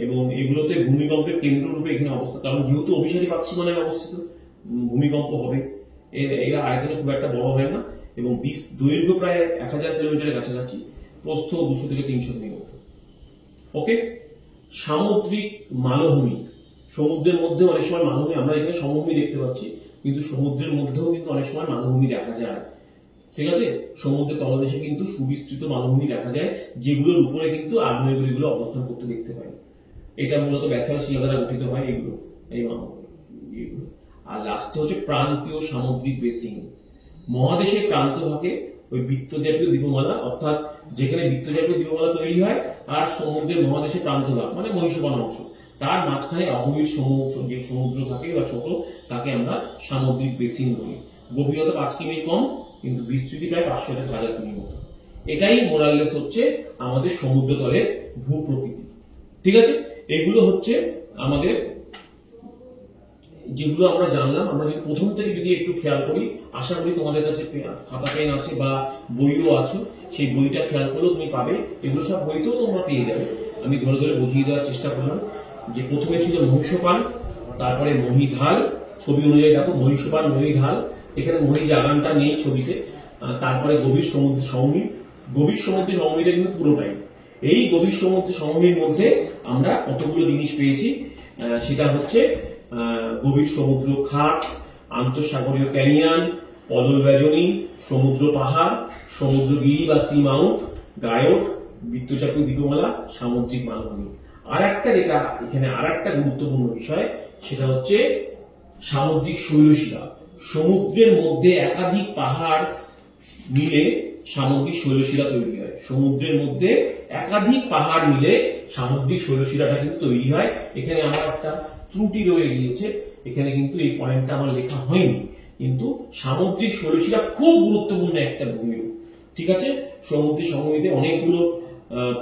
এবং এগুলোতে ভূমিকম্পের কেন্দ্ররূপে এখানে অবস্থা, কারণ যেহেতু অভিসারী পাতসীমানায় অবস্থিত, ভূমিকম্প হবে। এরা আয়তনে খুব একটা বড় হয় না, এবং দৈর্ঘ্য প্রায় 1000 কিলোমিটারের কাছাকাছি, প্রস্থ 200 থেকে 300 কিলোমিটার। ওকে, সামুদ্রিক মালভূমি। সমুদ্রের মধ্যে অনেক সময় মালভূমি, আমরা এখানে সমভূমি দেখতে পাচ্ছি, কিন্তু সমুদ্রের মধ্যেও কিন্তু অনেক সময় মালভূমি দেখা যায়। ঠিক আছে, সমুদ্রের তলদেশে কিন্তু সুবিস্তৃত মালভূমি দেখা যায়, যেগুলোর উপরে কিন্তু আগ্নেয়গিরিগুলো অবস্থান করতে দেখতে পাই। এটা মূলত ব্যাসাল্ট শিলা দ্বারা গঠিত হয় এগুলো, এই এগুলো। আর লাস্টে হচ্ছে প্রান্তীয় সামুদ্রিক বেসিন। মহাদেশের প্রান্তভাগে ওই বৃত্তজাতীয় দ্বীপমালা, অর্থাৎ যেখানে বৃত্তজাতীয় দ্বীপমালা তৈরি হয়, আর সমুদ্রের মহাদেশের প্রান্তভাগ মানে মহীসোপান অংশ, তার মাঝখানে অগভীর যে সমুদ্র থাকে বা ছোট, তাকে আমরা সামুদ্রিক বেসিন বলি। গভীরতা 5 কিমি কম, কিন্তু বিস্তৃতি প্রায় 500 থেকে 1000 কিমি মতো। এটাই মোরাললেস হচ্ছে আমাদের সমুদ্র তলের ভূপ্রকৃতি। ঠিক আছে, এগুলো হচ্ছে আমাদের যেগুলো আমরা জানলাম। আমরা যদি প্রথম থেকে যদি একটু খেয়াল করি, আশা করি তোমাদের কাছে খাতা পেন আছে বা বইও আছে, সেই বইটা খেয়াল করলেও তুমি পাবে। এগুলো সব বইতেও তোমরা পেয়ে যাবে। আমি ধরে ধরে বুঝিয়ে দেওয়ার চেষ্টা করলাম। যে প্রথমে ছিল মহীসোপান, তারপরে মহীঢাল, ছবি অনুযায়ী দেখো মহীসোপান, মহীঢাল, এখানে মহী জাগানটা নেই ছবিতে। তারপরে গভীর সমুদ্র সমভূমি। গভীর সমুদ্র সমভূমিটা কিন্তু পুরোটাই। এই গভীর সমুদ্র সমভূমির মধ্যে আমরা কতগুলো জিনিস পেয়েছি, সেটা হচ্ছে গভীর সমুদ্র খাত, আন্তঃসাগরীয় ক্যানিয়ন, পদল ব্যাজনী, সমুদ্র পাহাড়, সমুদ্রগিরি বা সি মাউন্ট, গায়ট, বৃত্তচাপীয় দ্বীপমালা, সামুদ্রিক মালভূমি। আর একটা যেটা এখানে আর একটা গুরুত্বপূর্ণ বিষয়, সেটা হচ্ছে সামুদ্রিক শৈলশিলা। সমুদ্রের মধ্যে একাধিক পাহাড় মিলে সামুদ্রিক শৈলশিলা তৈরি হয়। সমুদ্রের মধ্যে একাধিক পাহাড় মিলে সামুদ্রিক শৈলশিলাটা কিন্তু তৈরি হয়। এখানে আমার একটা ত্রুটি রয়ে গিয়েছে, এখানে কিন্তু এই পয়েন্টটা আমার লেখা হয়নি, কিন্তু সামুদ্রিক শৈলশিলা খুব গুরুত্বপূর্ণ একটা ভূমিরূপ। ঠিক আছে, সমুদ্রের সমভূমিতে অনেকগুলো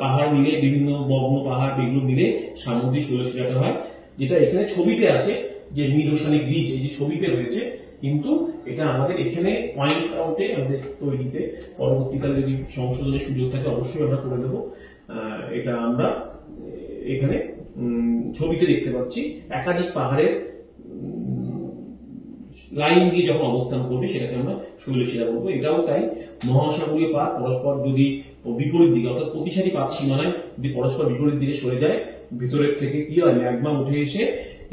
পাহাড় মিলে, বিভিন্ন মগ্ন পাহাড়, এগুলো মিলে সামুদ্রিক শৈলশিলাটা হয়, যেটা এখানে ছবিতে আছে যে মিড ওশানিক রিজ, এই যে ছবিতে রয়েছে। কিন্তু এটা আমাদের এখানে পয়েন্ট আউটে আমাদের তৈরিতে পরবর্তীকালে যদি সংশোধনের সুযোগ থাকে অবশ্যই আমরা করে দেবো। এটা আমরা এখানে ছবিতে দেখতে পাচ্ছি, একাধিক পাহাড়ের লাইন দিয়ে যখন অবস্থান করবে সেটাকে আমরা শৈলশিলা বলবো। এটাও তাই, মহাসাগরীয় পাত পরস্পর যদি বিপরীত দিকে, অর্থাৎ প্রতিসারী পাত সীমানায় যদি পরস্পর বিপরীত দিকে সরে যায়, ভিতরের থেকে কি হয়, ম্যাগমা উঠে এসে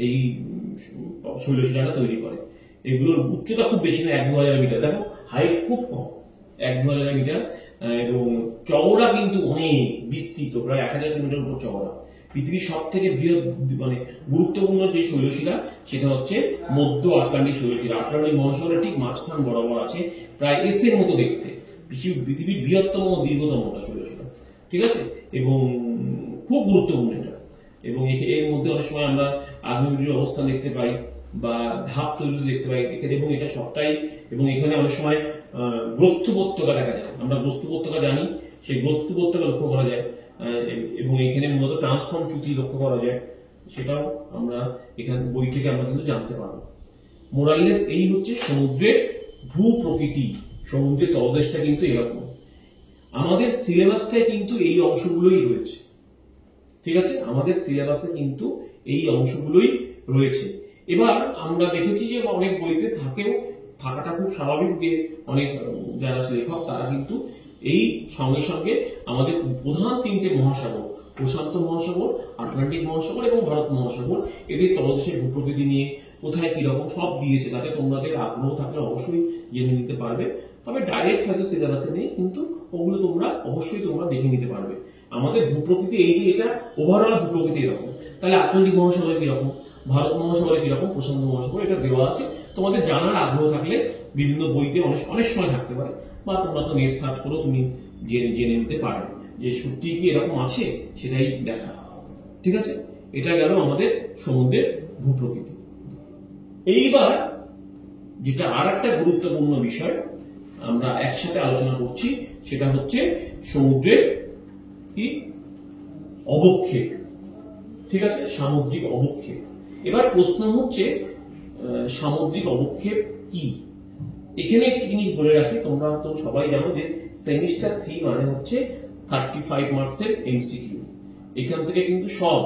এই শৈলশিলাটা তৈরি করে। এগুলোর উচ্চতা খুব বেশি না, 1-2000 মিটার। দেখো হাইট খুব কম, 1-2,000 মিটার, এবং চওড়া কিন্তু অনেক বিস্তৃত, প্রায় 1,000 কিলোমিটার উপর চওড়া। পৃথিবীর সব থেকে বৃহৎ মানে গুরুত্বপূর্ণ যে শৈলশিলা সেটা হচ্ছে মধ্য আটলান্টিক শৈলশিলা। আটলান্টিক মহাসাগরের ঠিক মাঝখান বরাবর আছে, প্রায় এসের মতো দেখতে, পৃথিবীর বৃহত্তম ও দীর্ঘতম শৈলশিলা, ঠিক আছে, এবং খুব গুরুত্বপূর্ণ এটা। এবং এর মধ্যে অনেক সময় আমরা আগ্নেয়গিরির অবস্থান দেখতে পাই বা ধাপ তৈরি দেখতে পাই, এবং এটা সবটাই, এবং এখানে অনেক সময় গ্রস্ত উপত্যকা দেখা যায়। আমরা গ্রস্ত উপত্যকা জানি, সেই গ্রস্ত উপত্যকা লক্ষ্য করা যায়, এবং এখানে মূলত ট্রান্সফর্ম চ্যুতি লক্ষ্য করা যায়, সেটাও আমরা এখানে বই থেকে আমরা কিন্তু জানতে পারবো। মোরাললেস এই হচ্ছে সমুদ্রের ভূ প্রকৃতি, সমুদ্রের তলদেশটা কিন্তু এরকম। আমাদের সিলেবাসটায় কিন্তু এই অংশগুলোই রয়েছে, ঠিক আছে, আমাদের সিলেবাসে কিন্তু এই অংশগুলোই রয়েছে। এবার আমরা দেখেছি যে অনেক বইতে থাকাটা খুব স্বাভাবিক, যে অনেক যারা লেখক তারা কিন্তু এই সঙ্গে সঙ্গে আমাদের প্রধান 3টে মহাসাগর, প্রশান্ত মহাসাগর, আটলান্টিক মহাসাগর এবং ভারত মহাসাগর, এদের তলদেশের ভূপ্রকৃতি নিয়ে কোথায় কিরকম সব দিয়েছে, তাতে তোমাদের আগ্রহ থাকলে অবশ্যই জেনে নিতে পারবে। তবে ডাইরেক্ট হয়তো সিলেবাসে নেই, কিন্তু ওগুলো তোমরা অবশ্যই দেখে নিতে পারবে। আমাদের ভূপ্রকৃতি এই যে এটা ওভারঅল ভূপ্রকৃতি এরকম, তাহলে আটলান্টিক মহাসাগরে কিরকম, ভারত মহাসাগরে কিরকম, প্রশান্ত মহাসাগর, এটা দেওয়া আছে। তোমাদের জানার আগ্রহ থাকলে বিভিন্ন বইতে অনেক সময় থাকতে পারে, বা তোমরা তো নেট সার্চ করো, তুমি জেনে নিতে পারবে যে সত্যি কি এরকম আছে, সেটাই দেখা, ঠিক আছে। এটা গেল আমাদের সমুদ্রের ভূপ্রকৃতি। এইবার যেটা আর একটা গুরুত্বপূর্ণ বিষয় আমরা একসাথে আলোচনা করছি, সেটা হচ্ছে সমুদ্রের কি অবক্ষেপ, ঠিক আছে, সামুদ্রিক অবক্ষেপ। এবার প্রশ্ন হচ্ছে সামুদ্রিক অবক্ষেপ কি। এখানে একটি জিনিস বলে রাখি, তোমরা তো সবাই জানো যে সেমিস্টার 3 মানে হচ্ছে 35 মার্কসের এমসিকিউ। এখান থেকে কিন্তু সব,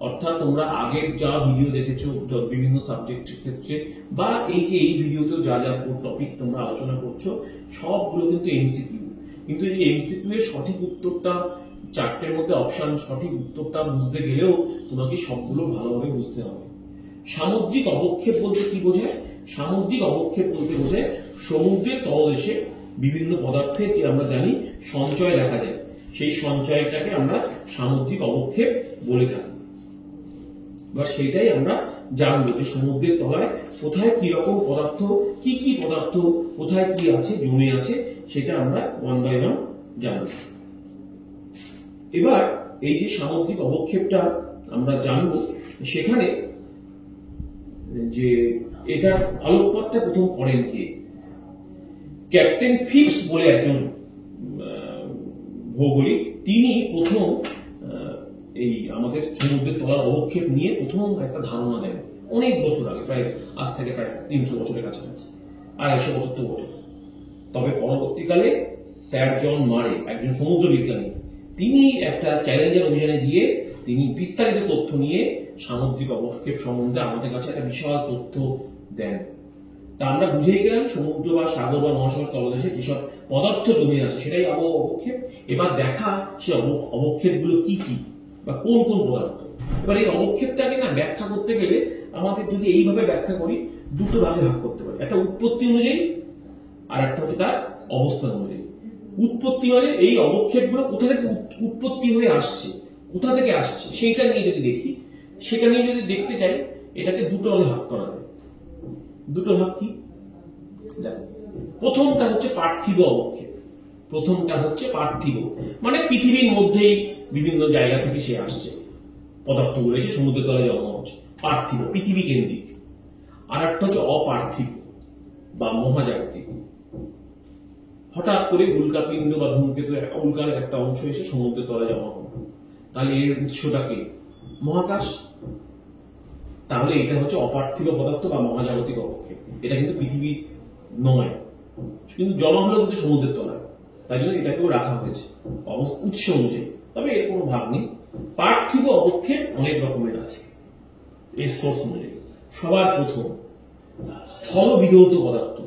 অর্থাৎ তোমরা আগের যা ভিডিও দেখেছো বিভিন্ন সাবজেক্টের ক্ষেত্রে, বা এই যে এই ভিডিওতেও যা যা টপিক তোমরা আলোচনা করছো, সবগুলো কিন্তু এমসিকিউ। কিন্তু এই এমসিকিউ এর সঠিক উত্তরটা, 4টের মধ্যে অপশন, সঠিক উত্তরটা বুঝতে গেলেও তোমাকে সবগুলো ভালোভাবে বুঝতে হবে। সামুদ্রিক অবক্ষেপ বলতে কি বোঝায়? সামুদ্রিক অবক্ষেপ বলতে বোঝায় সমুদ্রের তলদেশে বিভিন্ন পদার্থের, যে আমরা জানি সঞ্চয় দেখা যায়, সেই সঞ্চয়টাকে আমরা সামুদ্রিক অবক্ষেপ বলে থাকি। বা সেটাই আমরা জানবো যে সমুদ্রের তলায় কোথায় কি রকম পদার্থ, কি কি পদার্থ কোথায় কি আছে, জমে আছে, সেটা আমরা 1 বাই 1 জানব। এবার এই যে সামুদ্রিক অবক্ষেপটা আমরা জানবো, সেখানে যে এটা আলোকপাতটা প্রথম করেন কে? ক্যাপ্টেন ফিপস বলে একজন ভৌগোলিক, তিনি প্রথম এই আমাদের সমুদ্রের তলার অবক্ষেপ নিয়ে প্রথম একটা ধারণা দেন অনেক বছর আগে, প্রায় আজ থেকে প্রায় 300 বছরের কাছাকাছি, 250 বছর তো বটে। তবে পরবর্তীকালে স্যার জন মারে, একজন সমুদ্র বিজ্ঞানী, তিনি একটা চ্যালেঞ্জার অভিযানে গিয়ে তিনি বিস্তারিত তথ্য নিয়ে সামুদ্রিক অবক্ষেপ সম্বন্ধে আমাদের কাছে একটা বিশাল তথ্য দেন। তা আমরা বুঝেই গেলাম সমুদ্র বা সাগর বা মহাসাগর তলদেশে যেসব পদার্থ জমে আছে সেটাই অবক্ষেপ। এবার দেখা সে অবক্ষেপগুলো কি কি বা কোন কোন পদার্থ। এবার এই অবক্ষেপটাকে না ব্যাখ্যা করতে গেলে আমাদের যদি এইভাবে ব্যাখ্যা করি, দুটো ভাগে ভাগ করতে পারি, একটা উৎপত্তি অনুযায়ী আর একটা হচ্ছে তার অবস্থান অনুযায়ী। উৎপত্তি মানে এই অবক্ষেপগুলো কোথা থেকে উৎপত্তি হয়ে আসছে, কোথা থেকে আসছে সেইটা নিয়ে যদি দেখি, সেটা নিয়ে যদি দেখতে চাই, এটাকে দুটো ভাগে ভাগ করা যায়। দুটো ভাগ কি দেখো, প্রথমটা হচ্ছে পার্থিব অবক্ষেপ। প্রথমটা হচ্ছে পার্থিব, মানে পৃথিবীর মধ্যেই বিভিন্ন জায়গা থেকে সে আসছে, পদার্থগুলো এসে সমুদ্রের তলায় জমা হচ্ছে, পার্থিব পৃথিবী কেন্দ্রিক। আর একটা হচ্ছে অপার্থিব বা মহাজাগতিক। হঠাৎ করে উল্কাপিণ্ড বা ধূমকেতু, উল্কার একটা অংশ এসে সমুদ্রের তলায় জমা হলো, তাহলে এর উৎসটাকে মহাকাশ। তাহলে এটা হচ্ছে অপার্থিব পদার্থ বা মহাজাগতিক অবক্ষেপ। এটা কিন্তু পৃথিবীর নয়, কিন্তু জমা হলো কিন্তু সমুদ্রের তলায়, তাই জন্য এটাকেও রাখা হয়েছে উৎস অনুযায়ী। তবে এর কোনো ভাগ নেই। পার্থিব অবক্ষেপ অনেক রকমের আছে এর সোর্স অনুযায়ী। সবার প্রথম স্থলবিধৌত পদার্থ,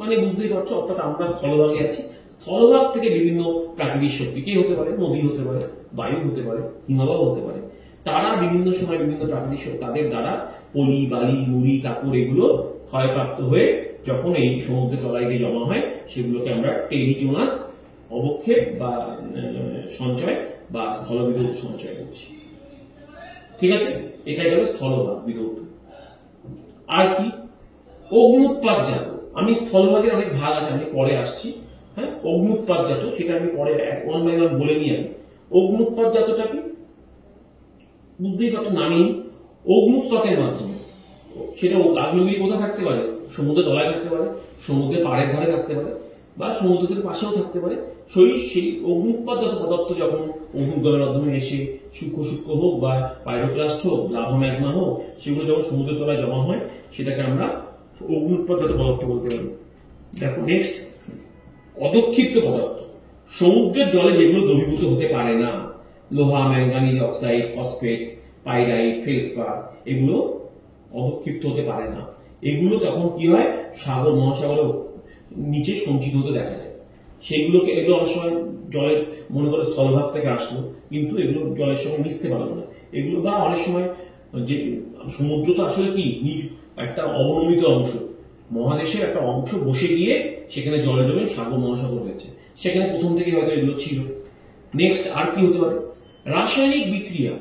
মানে বুঝতেই পারছো, অর্থাৎ আমরা স্থলভাগে আছি, স্থলভাগ থেকে বিভিন্ন প্রাকৃতিক শক্তি, কি হতে পারে, নদী হতে পারে, বায়ু হতে পারে, হিমবাহ হতে পারে, তারা বিভিন্ন সময় বিভিন্ন প্রাকৃতিক শক্তি, তাদের দ্বারা পলি, বালি, নুড়ি, কাপড় এগুলো ক্ষয়প্রাপ্ত হয়ে যখন এই সমুদ্রের তলায় গিয়ে জমা হয় সেগুলোকে আমরা টেরিজোনাস অবক্ষেপ বা সঞ্চয় বা স্থলবিধৌত সঞ্চয় বলছি। ঠিক আছে, এটাই গেল স্থলভাগ বিধৌত। আর কি? অগ্নুৎপাতজাত। আমি স্থলভাগের অনেক ভাগ আছে, আমি পরে আসছি। হ্যাঁ, অগ্নুৎপাতজাত সেটা আমি পরে ওয়ান বাই ওয়ান বলে নিই। আমি অগ্নুৎপাতজাতটা কি বুঝতেই পারছো, নামই অগ্নুৎপাতের মাধ্যমে। সেটা আগ্নেয়গিরি কোথায় থাকতে পারে? সমুদ্রের তলায় থাকতে পারে, সমুদ্রের পাড়ের ধারে থাকতে পারে, বা সমুদ্রের পাশেও থাকতে পারে। সেই অগ্নুৎপাতজাত পদার্থ যখন অগ্নুদ্গমের মাধ্যমে এসে সূক্ষ্ম হোক বা পাইরোক্লাস্ট হোক, লাভা ম্যাগমা হোক, সেগুলো যখন সমুদ্রের তলায় জমা হয় সেটাকে আমরা অগ্নুৎপাতজাত পদার্থ বলতে পারি। দেখো নেক্সট, অদক্ষিপ্ত পদার্থ। সমুদ্রের জলে যেগুলো দ্রবীভূত হতে পারে না, লোহা, manganese oxide, phosphate, pyrite, feldspar, এগুলো অদক্ষিপ্ত হতে পারে না। এগুলো তখন কি হয়? সাগর মহাসাগরের নিচে সঞ্চিত হতে দেখা যায়। সেইগুলোকে এগুলো অনেক সময় জলের মনে করে স্থলভাগ থেকে আসলো, কিন্তু এগুলো জলের সঙ্গে মিশতে পারলো না এগুলো। বা অনেক সময় যে সমুদ্র তো আসলে কি একটা অবনমিত অংশ, মহাদেশের একটা অংশ বসে গিয়ে সেখানে জলে জমে সাগর মহাসাগর হয়েছে, সেখানে প্রথম থেকে হয়তো এগুলো ছিল। নেক্সট আর কি হতে পারে? রাসায়নিক বিক্রিয়া।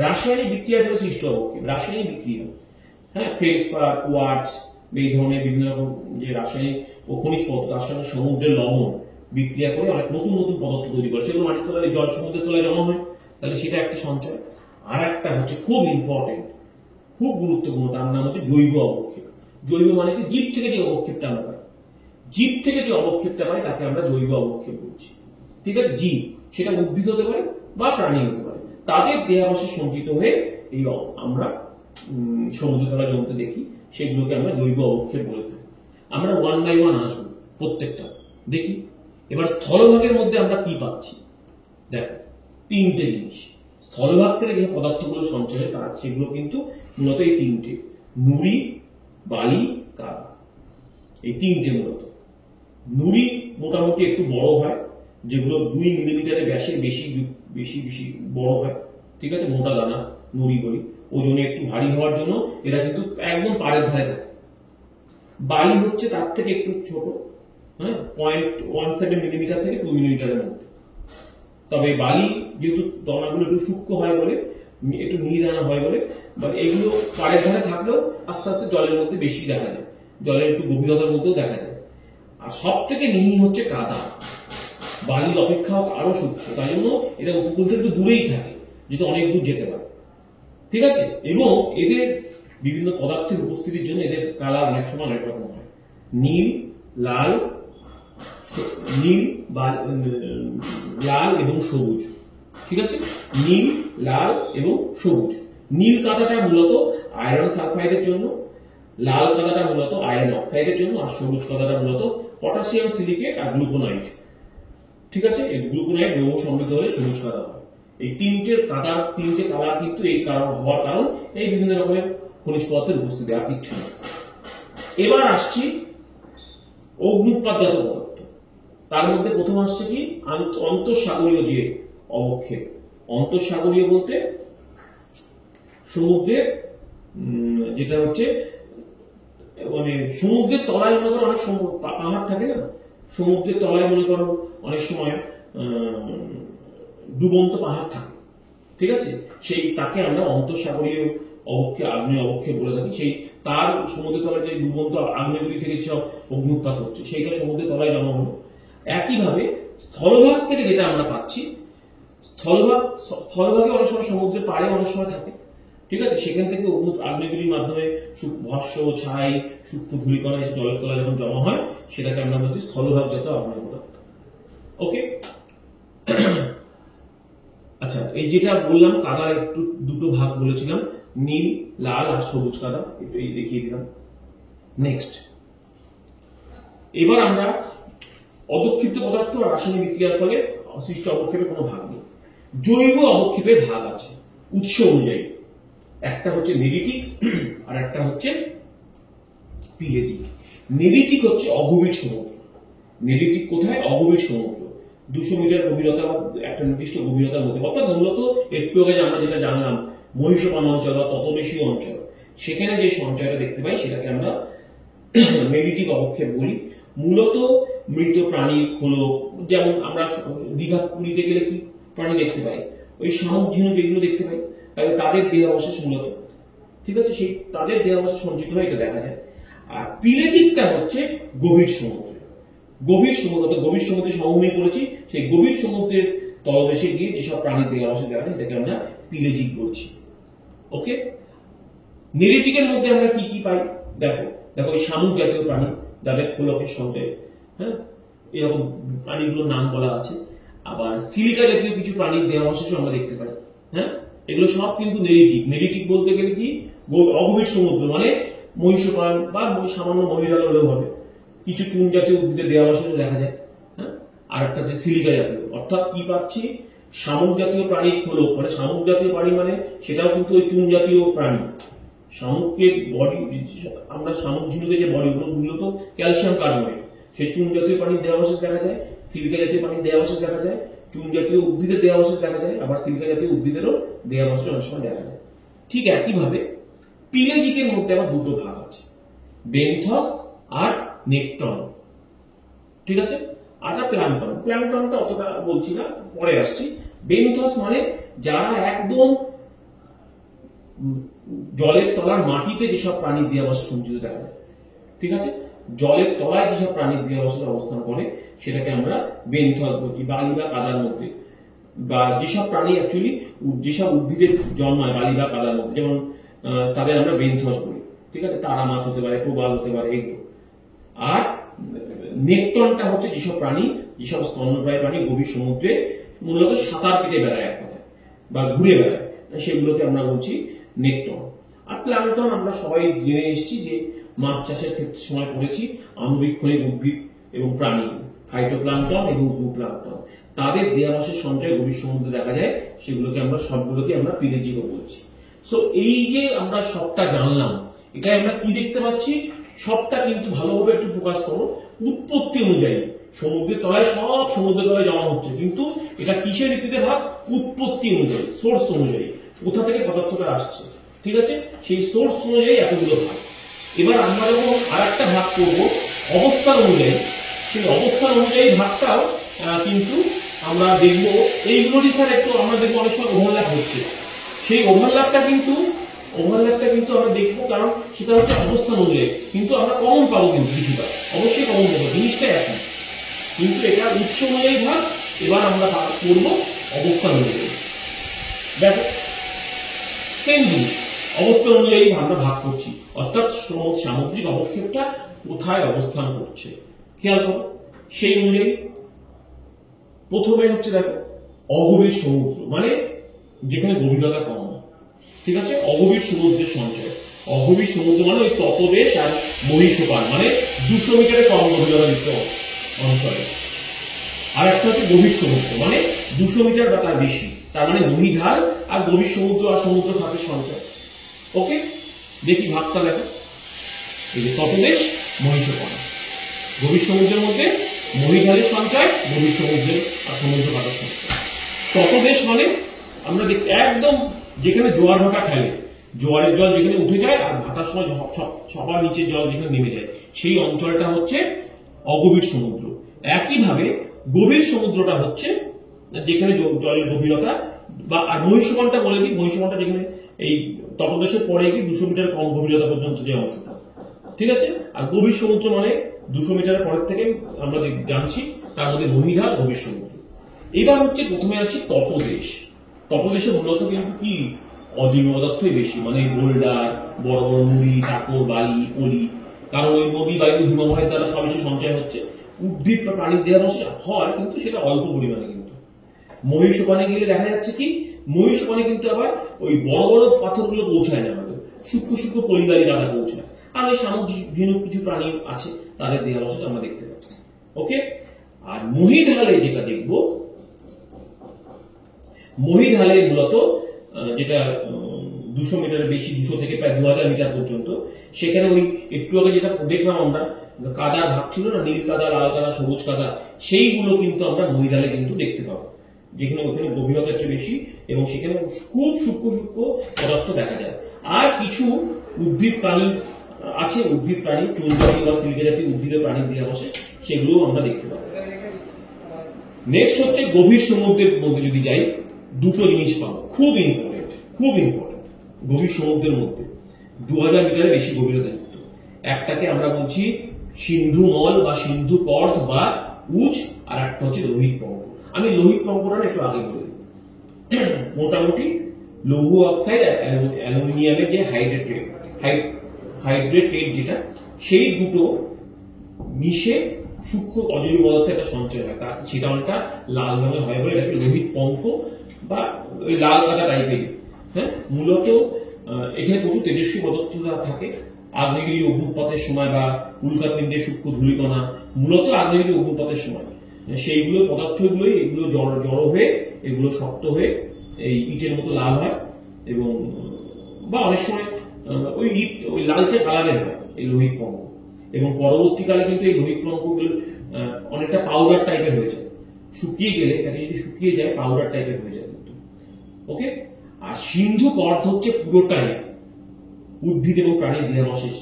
রাসায়নিক বিক্রিয়ার ফলে সৃষ্ট অবক্ষেপ, রাসায়নিক বিক্রিয়া। হ্যাঁ, ফেলসপার, কোয়ার্টজ, এই ধরনের বিভিন্ন রকম যে রাসায়নিক ও খনিজ পদার্থ, তার সঙ্গে সমুদ্রের লবণ বিক্রিয়া করে অনেক নতুন নতুন পদার্থ তৈরি করে, সেগুলো মাটির তলায় জল সমুদ্রের তলায় জমা হয়, তাহলে সেটা একটা সঞ্চয়। আর একটা হচ্ছে খুব ইম্পর্টেন্ট, খুব গুরুত্বপূর্ণ, তার নাম হচ্ছে জৈব অবক্ষেপ। জৈব মানে কি? জীব থেকে যে অবক্ষেপটা আমরা পাই, জীব থেকে যে অবক্ষেপটা পাই তাকে আমরা জৈব অবক্ষেপ বলছি। ঠিক আছে, জীব, সেটা উদ্ভিদ হতে পারে বা প্রাণী হতে পারে, তাদের দেহাবশে সঞ্চিত হয়ে এই আমরা সমুদ্র তলায় জমতে দেখি, সেগুলোকে আমরা জৈব অবক্ষেপ বলে থাকি। আমরা ওয়ান বাই ওয়ান আসবো প্রত্যেকটা, দেখি। এবার স্থলভাগের মধ্যে আমরা কি পাচ্ছি? দেখো, তিনটে জিনিস স্থলভাগ থেকে যে পদার্থগুলো সঞ্চয় হয় তার সেগুলো কিন্তু মূলত এই তিনটে: নুড়ি, বালি, কাদা। এই তিনটে মূলত। নুড়ি মোটামুটি একটু বড় হয়, যেগুলো 2 মিলিমিটারের ব্যাসের বেশি বেশি বেশি বড় হয়। ঠিক আছে, মোটা দানা নুড়ি বলি। ওজনে একটু ভারী হওয়ার জন্য এরা কিন্তু একদম পাড়ের ধারে থাকে। বালি হচ্ছে তার থেকে একটু ছোট, হ্যাঁ, 0.17 মিলিমিটার থেকে 2 মিলিমিটারের মধ্যে। তবে বালি যেহেতু দানাগুলো একটু সূক্ষ্ম হয় বলে, একটু মিহি দানা হয় বলে, বা এগুলো পাড়ের ধারে থাকলেও আস্তে আস্তে জলের মধ্যে বেশি দেখা যায়, জলের একটু গভীরতার মধ্যেও দেখা যায়। আর সব থেকে মিহি হচ্ছে কাদা, বালির অপেক্ষা আরো সূক্ষ্ম, তাই জন্য এরা উপকূল থেকে একটু দূরেই থাকে, যেটা অনেক দূর যেতে পারে। ঠিক আছে, এবং এদের বিভিন্ন পদার্থের উপস্থিতির জন্য এদের কালার অনেক সময় অনেক রকম হয়। নীল, লাল, লাল এবং সবুজ। ঠিক আছে, নীল, লাল এবং সবুজ। নীল কাদাটা মূলত আয়রন সালফাইডের জন্য, লাল কাদাটা মূলত আয়রন অক্সাইডের জন্য, আর সবুজ কাদাটা মূলত পটাশিয়াম সিলিকেট আর গ্লুকোনাইট। ঠিক আছে, এই গ্লুকোনাইট লৌহ সমৃদ্ধ হলে সবুজ কাদা হয়। এই তিনটে কালার কিন্তু এই কারণ হওয়ার কারণ এই বিভিন্ন রকমের খনিজ পদার্থের উপস্থিতি, আর কিচ্ছু না। এবার আসছি অগ্নুৎপাতজাত পদার্থ। তার মধ্যে প্রথম আসছে কি? অন্তঃসাগরীয় যে অবক্ষেপ। অন্তঃসাগরীয় বলতে সমুদ্রের যেটা হচ্ছে মানে সমুদ্রের তলায় মনে করো অনেক পাহাড় থাকে না, সমুদ্রের তলায় মনে করো অনেক সময় ডুবন্ত পাহাড় থাকে। ঠিক আছে, সেই তাকে আমরা অন্তঃসাগরীয় অবক্ষেপ, আগ্নেয় অবক্ষেপ বলে থাকি। সেই তার সমুদ্রের তলায় যে ডুবন্ত আগ্নেয়গিরি থেকে সব অগ্নুৎপাত হচ্ছে, সেইটা সমুদ্রের তলায় জমা হলো। একইভাবে স্থলভাগ থেকে যেটা আমরা পাচ্ছি, স্থলভাগে অনেক সময় সমুদ্রের পাড়ে অনেক সময় থাকে। ঠিক আছে, সেখান থেকে আগ্নেয়গিরির মাধ্যমে ভস্ম, ছাই, সূক্ষ্ম ধূলিকণা এসে জলের তলায় যখন জমা হয়, সেটাকে আমরা বলছি স্থলভাগজাত আগ্নেয় পদার্থ। ওকে, আচ্ছা, এই যেটা বললাম কাদার একটু দুটো ভাগ বলেছিলাম, নীল, লাল আর সবুজ কাদা, এই দেখিয়ে দিলাম। নেক্সট, এবার আমরা অদক্ষিপ্ত পদার্থ আর রাসায়নিক বিক্রিয়ার ফলে সৃষ্ট অবক্ষেপের কোনো ভাগ নেই। জৈব অবক্ষেপের ভাগ আছে উৎস অনুযায়ী। একটা হচ্ছে নেরিটিক আর একটা হচ্ছে পিলেটিক। নেরিটিক হচ্ছে অগভীর সমুদ্র। নেরিটিক কোথায়? অগভীর সমুদ্র, 200 মিটার গভীরতা বা একটা নির্দিষ্ট গভীরতার মধ্যে। অর্থাৎ মূলত একটু আগে আমরা যেটা জানলাম মহিষপান অঞ্চল বা ততবেশীয় অঞ্চল, সেখানে যে সঞ্চয়টা দেখতে পাই সেটাকে আমরা নেরিটিক অবক্ষেপ বলি, মূলত মৃত প্রাণীর খোলক, যেমন আমরা দীঘা পুরীতে গেলে কি প্রাণী দেখতে পাই, ওই শামুক ঝিনুক এগুলো দেখতে পাই, তাদের দেহাবশেষ মূলত, ঠিক আছে, সেই তাদের দেহাবশেষ সঞ্চিত হয়, এটা দেখা যায়। আর পিলেজিকটা হচ্ছে গভীর সমুদ্রে, গভীর সমুদ্রে সমভূমি করেছি, সেই গভীর সমুদ্রের তলদেশে গিয়ে যেসব প্রাণীর দেহাবশেষ দেখা যায় সেটাকে আমরা পিলেজিক বলছি। ওকে, নেরিটিকের মধ্যে আমরা কি কি পাই, দেখো দেখো এই শামুক জাতীয় প্রাণী যাদের খোলকের সঞ্চয়, হ্যাঁ, এরকম প্রাণীগুলোর নাম বলা আছে। আবার সিলিকা জাতীয় কিছু প্রাণীর দেহাবশেষও আমরা দেখতে পাই, হ্যাঁ, এগুলো সব কিন্তু নেরিটিক। নেরিটিক বলতে গেলে কি, অগভীর সমুদ্র মানে মহীশপাল বা সামান্য মহিলাল হলেও হবে, কিছু চুন জাতীয় উদ্ভিদের দেহাবশেষ দেখা যায়, হ্যাঁ। আর একটা হচ্ছে সিলিকা জাতীয়, অর্থাৎ কি পাচ্ছি, শামুক জাতীয় প্রাণীর খোলক, মানে শামুক জাতীয় প্রাণী মানে সেটাও কিন্তু ওই চুন জাতীয় প্রাণী। শামুকের বডি, আমরা শামুক ঝিনুকের যে বডিগুলো মূলত ক্যালসিয়াম কার্বনেট, সেই চুন জাতীয় প্রাণীর দেহাবশেষ দেখা যায়, সিলিকা জাতীয় প্রাণীর দেহাবশেষ দেখা যায়, চুন জাতীয় উদ্ভিদের দেহাবশেষ দেখা যায়, আবার সিলিকা জাতীয় উদ্ভিদেরও দেহাবশেষ অনেক সময় দেখা যায়। ঠিক একইভাবে পিলেজিকের মধ্যে আবার দুটো ভাগ আছে, বেন্থস আর নেকটন, ঠিক আছে, আর প্ল্যাঙ্কটন। প্ল্যাঙ্কটনটা অতটা বলছি না, পরে আসছি। বেন্থস মানে যারা একদম জলের তলার মাটিতে যেসব প্রাণীর দেহাবশেষ সঞ্চিত দেখা যায়, ঠিক আছে, জলের তলায় যেসব প্রাণীর দেহাবশেষ অবস্থান করে সেটাকে আমরা বেন্থস বলছি, বালি বা কাদার মধ্যে, বা যেসব প্রাণী অ্যাকচুয়ালি যেসব উদ্ভিদের জন্মায় বালি বা কাদার মধ্যে, যেমন তাদের আমরা বেন্থস বলি, ঠিক আছে, তারা মাছ হতে পারে, প্রবাল হতে পারে, এগুলো। আর নেকটনটা হচ্ছে যেসব প্রাণী, যেসব স্তন্যপ্রায়ী প্রাণী গভীর সমুদ্রে মূলত সাঁতার কেটে বেড়ায় এক কথায় বা ঘুরে বেড়ায়, সেগুলোকে আমরা বলছি নেকটন। আর প্ল্যাঙ্কটন আমরা সবাই জেনে এসেছি যে মাছ চাষের ক্ষেত্রে সময় পড়েছি, আণুবীক্ষণিক উদ্ভিদ এবং প্রাণী, ফাইটোপ্ল্যাঙ্কটন এবং জুপ্ল্যাঙ্কটন, তাদের দেহাবশেষ সঞ্চয় গভীর সমুদ্রে দেখা যায়, সেগুলোকে আমরা সবগুলোকে আমরা পিলেজিকও বলছি। সো এই যে আমরা সবটা জানলাম, এটাই আমরা কি দেখতে পাচ্ছি, সবটা কিন্তু ভালোভাবে একটু ফোকাস করো, উৎপত্তি অনুযায়ী সমুদ্রের তলায় সব সমুদ্রের তলায় জমা হচ্ছে, কিন্তু এটা কিসের ভিত্তিতে ভাগ, উৎপত্তি অনুযায়ী, সোর্স অনুযায়ী, কোথা থেকে পদার্থটা আসছে, ঠিক আছে, সেই সোর্স অনুযায়ী এতগুলো ভাগ। এবার আমরা যখন আর একটা ভাগ করবো অবস্থান অনুযায়ী, সেই অবস্থান অনুযায়ী ভাগটাও কিন্তু আমরা দেখবো, এইগুলোরই স্যার একটু আমরা দেখবো অনেক সময় ওভারল্যাপ হচ্ছে, সেই ওভারল্যাপটা কিন্তু আমরা দেখবো, কারণ সেটা হচ্ছে অবস্থান অনুযায়ী, কিন্তু আমরা কমন পাবো, কিন্তু কিছুটা অবশ্যই কমন পাবো, জিনিসটা একই, কিন্তু এটা উৎস অনুযায়ী ভাগ। এবার আমরা করবো অবস্থান অনুযায়ী, দেখো সেম জিনিস, অবস্থান অনুযায়ী আমরা ভাগ করছি, অর্থাৎ সামুদ্রিক অবক্ষেপটা কোথায় অবস্থান করছে খেয়াল করো, সেই অনুযায়ী প্রথমে হচ্ছে দেখো অগভীর সমুদ্র, মানে যেখানে গভীরতা কম, ঠিক আছে, অগভীর সমুদ্রের সঞ্চয়, অগভীর সমুদ্র মানে ওই ততদেশ আর মহীশপাল, মানে 200 মিটারের কম গভীরতাযুক্ত অঞ্চলে। আর একটা হচ্ছে গভীর সমুদ্র, মানে 200 মিটার বা তার বেশি, তার মানে মহীঢাল আর গভীর সমুদ্র আর সমুদ্র খাতের সঞ্চয়। ওকে, দেখি ভাগটা দেখো, এই যে ততদেশ মহীশপাল, গভীর সমুদ্রের মধ্যে মহীঢালের সঞ্চয়, গভীর সমুদ্রের আর সমুদ্র খাতের সঞ্চয়। ততদেশ মানে আমরা একদম যেখানে জোয়ার ভাটা খেলে, জোয়ারের জল যেখানে উঠে যায় আর ভাটার সময় সবার নিচের জল যেখানে নেমে যায়, সেই অঞ্চলটা হচ্ছে অগভীর সমুদ্র। একইভাবে গভীর সমুদ্রটা হচ্ছে যেখানে জলের গভীরতা, বা আর মহীশপালটা বলে দিই, মহীশপালটা যেখানে এই তটদেশের পরে গিয়ে 200 মিটার কম গভীরতা পর্যন্ত যে অংশটা, ঠিক আছে। আর গভীর সমুদ্র মানে 200 মিটারের পরের থেকে আমরা জানছি, তার মধ্যে মহীঢাল, গভীর সমুদ্র। এবার হচ্ছে প্রথমে আসছি তটদেশ। তটদেশে মূলত কিন্তু কি অজৈব পদার্থই বেশি, মানে বোল্ডার, বড় বড় নুড়ি, কাকর, বালি, পলি, কারণ ওই নদী, বায়ু, হিমবাহের দ্বারা সবকিছু সঞ্চয় হচ্ছে। উদ্ভিদ বা প্রাণীর দেহাবশেষ হয়, কিন্তু সেটা অল্প পরিমাণে। কিন্তু মহীশপালে গেলে দেখা যাচ্ছে কি, মহীশপালে কিন্তু আবার ওই বড় বড় পাথরগুলো পৌঁছায় না, আমাদের সূক্ষ্ম সূক্ষ্ম পলিবালি কাদা পৌঁছায়, আর ওই শামুক ঝিনুক কিছু প্রাণী আছে, তাদের দেহাবশেষ আমরা দেখতে পাচ্ছি। ওকে, আর মহীঢালে যেটা দেখবো, মহীঢালে মূলত যেটা 200 মিটারের বেশি, 200 থেকে প্রায় 2000 মিটার পর্যন্ত, সেখানে ওই একটু আগে যেটা দেখলাম আমরা, কাদার ভাগ ছিল না, নীল কাদা, লাল কাদা, সবুজ কাদা, সেইগুলো কিন্তু আমরা মহীঢালে কিন্তু দেখতে পাবো, যেখানে ওখানে গভীরতা একটু বেশি এবং সেখানে খুব সূক্ষ্ম সূক্ষ্ম পদার্থ দেখা যায়। আর কিছু উদ্ভিদ প্রাণী আছে উদ্ভিদ প্রাণী, চুন জাতীয় বা সিলিকা জাতীয় উদ্ভিদের প্রাণীর দেহাবশেষ, সেগুলোও আমরা দেখতে পাবো। নেক্সট হচ্ছে গভীর সমুদ্রের মধ্যে যদি যাই, দুটো জিনিস পাবো, খুব ইম্পর্টেন্ট, খুব ইম্পর্টেন্ট। গভীর সমুদ্রের মধ্যে 2000 মিটারের বেশি গভীরতা যুক্ত, একটাকে আমরা বলছি সিন্ধু মল বা সিন্ধু কর্দ বা উচ, আর একটা হচ্ছে লোহিত পঙ্ক। আমি লোহিত পঙ্কটা একটু আগে বলে দিই। মোটামুটি লৌহ অক্সাইড আর অ্যালুমিনিয়ামের যে হাইড্রেট যেটা, সেই দুটো মিশে সূক্ষ্ম অজৈব পদার্থ একটা সঞ্চয় হয়, সেটা অনেকটা লাল রঙের হয় বলে এটাকে লোহিত পঙ্ক বা ওই লাল কাদা টাইপের। হ্যাঁ, মূলত এখানে প্রচুর তেজস্ক্রিয় পদার্থ থাকে। আগ্নেয়গিরি অগ্নুৎপাতের সময় বা উল্কাপিণ্ডের সূক্ষ্ম ধূলিকণা, মূলত আগ্নেয়গিরি অগ্নুৎপাতের সময় সেইগুলো পদার্থগুলোই এগুলো জড়ো হয়ে, এগুলো শক্ত হয়ে এই ইটের মতো লাল হয়, এবং বা অনেক সময় ওই ইট ওই লালচে কালারের হয় এই লোহিত পঙ্ক। এবং পরবর্তীকালে কিন্তু এই লোহিত পঙ্কগুলো অনেকটা পাউডার টাইপের হয়ে যায়, শুকিয়ে গেলে এটাকে যদি শুকিয়ে যায় পাউডার টাইপের হয়ে যায় কিন্তু। ওকে, আর সিন্ধু কর্দ হচ্ছে পুরোটাই উদ্ভিদ এবং প্রাণীর দেহাবশেষ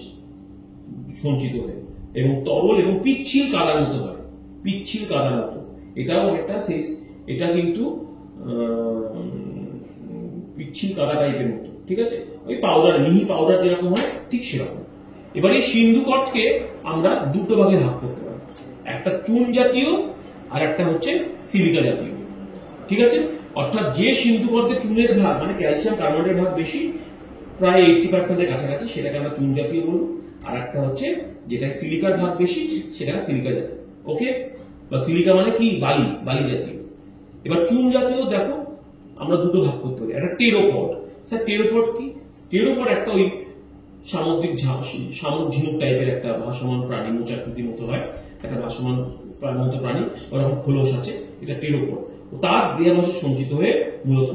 সঞ্চিত হয়ে এবং তরল এবং পিচ্ছিল কাদার মতো হয়, পিচ্ছিল কাদার মতো। এটাও অনেকটা সেই, এটা কিন্তু পিচ্ছিল কাদা টাইপের মতো, ঠিক আছে, ওই পাউডার, মিহি পাউডার যেরকম হয় ঠিক সেরকম। এবার এই সিন্ধু কর্দকে আমরা দুটো ভাগে ভাগ করতে পারি, একটা চুন জাতীয় আর একটা হচ্ছে সিলিকা জাতীয়, ঠিক আছে। অর্থাৎ যে সিন্ধু কর্দে চুনের ভাগ মানে ক্যালসিয়াম কার্বনেটের ভাগ বেশি, প্রায় 80% কাছাকাছি, সেটাকে আমরা চুন জাতীয় বলবো। আর একটা হচ্ছে যেটা সিলিকার ভাগ বেশি, সেটা সিলিকা জাতীয়। ওকে, বা সিলিকা মানে কি, বালি, বালি জাতীয়। এবার চুন জাতীয় দেখো আমরা দুটো ভাগ করতে পারি, একটা টেরোপড। স্যার টেরোপড কি? টেরোপড একটা ওই সামুদ্রিক শামুক ঝিনুক টাইপের একটা ভাসমান প্রাণী, মোচাকৃতির মতো হয়, একটা ভাসমান মতো প্রাণী, ওরকম খোলস আছে, এটা টেরোপড। তার দেহাবশেষ সঞ্চিত হয়ে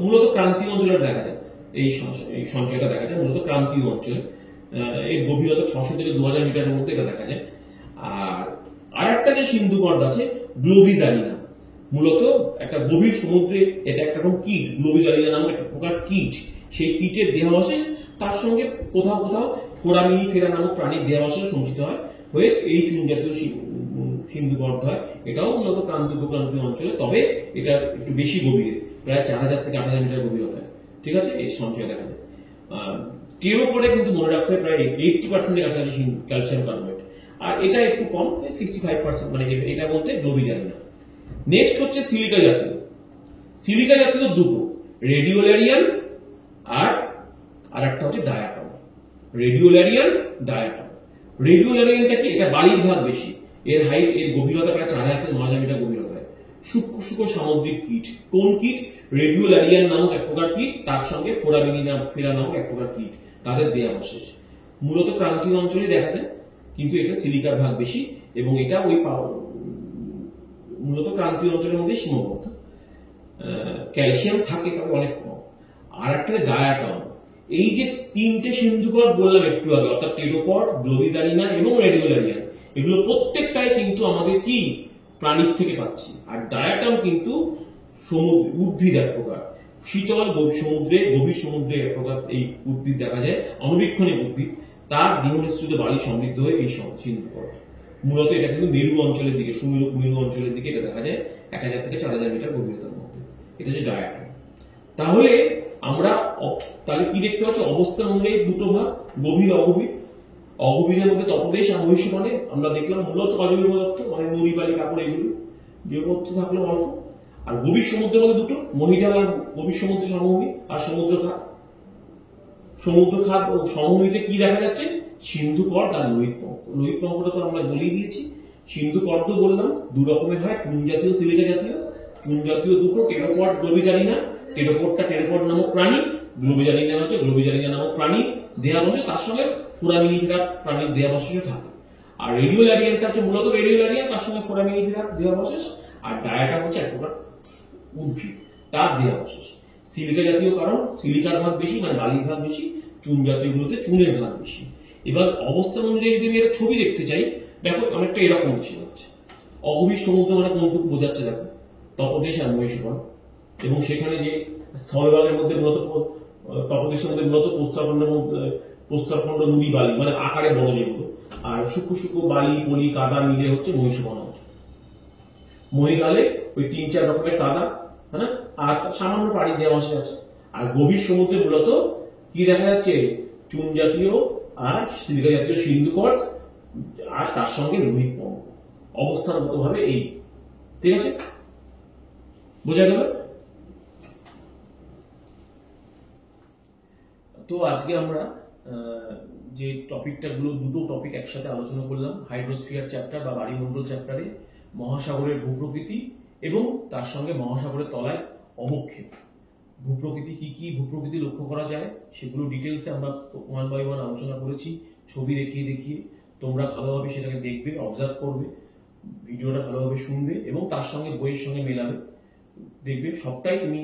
মূলত ক্রান্তীয় অঞ্চলে দেখা যায়, এই সঞ্চয়টা দেখা যায় মূলত ক্রান্তীয় অঞ্চলে। এর গভীরতা 600 থেকে 2000 মিটারের মধ্যে এটা দেখা যায়। আর একটা যে সিন্ধু কর্দ আছে গ্লোবিজালিনা, মূলত একটা গভীর সমুদ্রে, এটা একটা রকম কীট, গ্লোবিজালিনা নামক একটা প্রকার কীট। সেই কীটের দেহাবশেষ, তার সঙ্গে কোথাও কোথাও ফোরামিনিফেরা নামক প্রাণীর দেহাবশেষ সঞ্চিত হয়ে এই চুন জাতীয় সিন্ধু কর্দ হয়। এটাও মূলত ক্রান্তীয় উপক্রান্তীয় অঞ্চলে, তবে এটা একটু বেশি গভীরে, প্রায় 4000 থেকে 8000 মিটার গভীরতায়, ঠিক আছে, এই সঞ্চয় দেখা যায়। টেরোপডে কিন্তু মনে রাখতে হয় প্রায় 80% কাছাকাছি ক্যালসিয়াম কার্বনেট, আর এটা একটু কম, 65%, মানে এটা বলতে গ্লোবিজালিনা। নেক্সট হচ্ছে সিলিকা জাতীয়। সিলিকা জাতীয় দুটো, রেডিওল্যারিয়ান আর একটা হচ্ছে ডায়াটম। রেডিওল্যারিয়ান, ডায়াটম। রেডিওল্যারিয়ানটা কি? এটা বালির ভাগ বেশি, এর গভীরতা প্রায় 4000 থেকে 9000 মিটার গভীরতায়। সূক্ষ্ম সামুদ্রিক কীট। কোন কীট? রেডিওল্যারিয়ান নামক এক প্রকার কীট, তার সঙ্গে ফোরামিনিফেরা নামক এক প্রকার কীট, তাদের দেহাবশেষ মূলত ক্রান্তীয় অঞ্চলে দেখা যায়, কিন্তু এটা সিলিকার ভাগ বেশি এবং এটা ওই মূলত ক্রান্তীয় অঞ্চলের মধ্যে সীমাবদ্ধ। ক্যালসিয়াম থাকে তবে অনেক কম। আর একটা ডায়াটম। এই যে তিনটে সিন্ধু কর্দ বললাম একটু আগে, অর্থাৎ টেরোপড, গ্লোবিজালিনা এবং রেডিওল্যারিয়ান, এগুলো প্রত্যেকটাই কিন্তু আমাদের কি প্রাণীর থেকে পাচ্ছি। আর ডায়াটম কিন্তু উদ্ভিদ এক প্রকার, শীতল গভীর সমুদ্রে এক প্রকার এই উদ্ভিদ দেখা যায়, অনবীক্ষণিক উদ্ভিদ, তার দেহনিঃসৃত বালি সমৃদ্ধ হয়ে এই সিন্ধু কর্দ। মূলত এটা কিন্তু মেরু অঞ্চলের দিকে, সুমেরু মেরু অঞ্চলের দিকে এটা দেখা যায় 1000 থেকে 4000 মিটার গভীরতার মধ্যে। এটা হচ্ছে ডায়াটম। তাহলে আমরা তাহলে কি দেখতে পাচ্ছি? অবস্থান অনুযায়ী দুটো ভাগ, গভীর অগভীর। অগভীরের মধ্যে তপদেশ আর মহীসোপানে আমরা দেখলাম মূলত অজৈব পদার্থ, মানে নুড়ি বালি কাপড়, এগুলো জৈব পদার্থ থাকলো অল্প। আর গভীর সমুদ্রের মধ্যে দুটো, মহিডাল আর গভীর সমুদ্র সমভূমি আর সমুদ্র খাত। সমুদ্র খাত ও সমভূমিতে কি দেখা যাচ্ছে? সিন্ধু কর্দ আর লোহিত পঙ্ক। লোহিত পঙ্কটা তো আমরা বলেই দিয়েছি। সিন্ধু কর্দ বললাম দু রকমের হয়, চুন জাতীয়, সিলিকা জাতীয়। চুন জাতীয় দুটো, টেরোপড, গ্লোবিজালিনা। টেরোপডটা টেরোপড নামক প্রাণী, গ্লোবিজালিনা হচ্ছে গ্লোবিজালিনা নামক প্রাণী দেহাবশেষ, তার সঙ্গে ফোরামিনিফেরা প্রাণীর দেহাবশেষও থাকে। আর রেডিওল্যারিয়ানটা হচ্ছে মূলত রেডিওল্যারিয়ান, তার সঙ্গে ফোরামিনিফেরা দেহাবশেষ। আর ডায়াটাম হচ্ছে এক প্রকার উদ্ভিদ, তার দেহাবশেষ। সিলিকা জাতীয় কারণ সিলিকার ভাগ বেশি, মানে বালির ভাগ বেশি। চুন জাতীয় গুলোতে চুনের ভাগ বেশি। এবার অবস্থান অনুযায়ী যদি আমি একটা ছবি দেখতে চাই, দেখো অনেকটা এরকম ছিল হচ্ছে। অগভীর সমুদ্র মানে কোনটুকু বোঝাচ্ছে দেখো? তপদেশ আর মহীসোপান। এবং সেখানে যে স্থলভাগের মধ্যে মূলত তপদেশের মধ্যে মূলত প্রস্তরখণ্ড, নুড়ি, বালি মানে আকারে বড় যেগুলো, আর সূক্ষ্ম সূক্ষ্ম বালি, পলি, কাদা মিলে হচ্ছে মহীসোপান অঞ্চল। মহীখালে ওই 3-4 রকমের কাদা, হ্যাঁ, আর সামান্য পাড়ি দেওয়াশে আছে। আর গভীর সমুদ্রে মূলত কি দেখা যাচ্ছে, চুন জাতীয় আর সিলিকা জাতীয় সিন্ধুকট, আর তার সঙ্গে লোহিত পর্ব অবস্থানগত ভাবে এই। ঠিক আছে, বোঝা গেল? তো আজকে আমরা যে টপিকটা গুলো, দুটো টপিক একসাথে আলোচনা করলাম। হাইড্রোস্ফিয়ার চ্যাপ্টার বা বায়ুমণ্ডল চ্যাপ্টারে মহাসাগরের ভূপ্রকৃতি এবং তার সঙ্গে মহাসাগরের তলায় অবক্ষেপ, ভূপ্রকৃতি কি কি ভূপ্রকৃতি লক্ষ্য করা যায় সেগুলো ডিটেলসে আমরা 1 by 1 আলোচনা করেছি, ছবি দেখিয়ে দেখিয়ে। তোমরা ভালোভাবে সেটাকে দেখবে, অবজার্ভ করবে, ভিডিওটা ভালোভাবে শুনবে এবং তার সঙ্গে বইয়ের সঙ্গে মেলাবে, দেখবে সবটাই তুমি,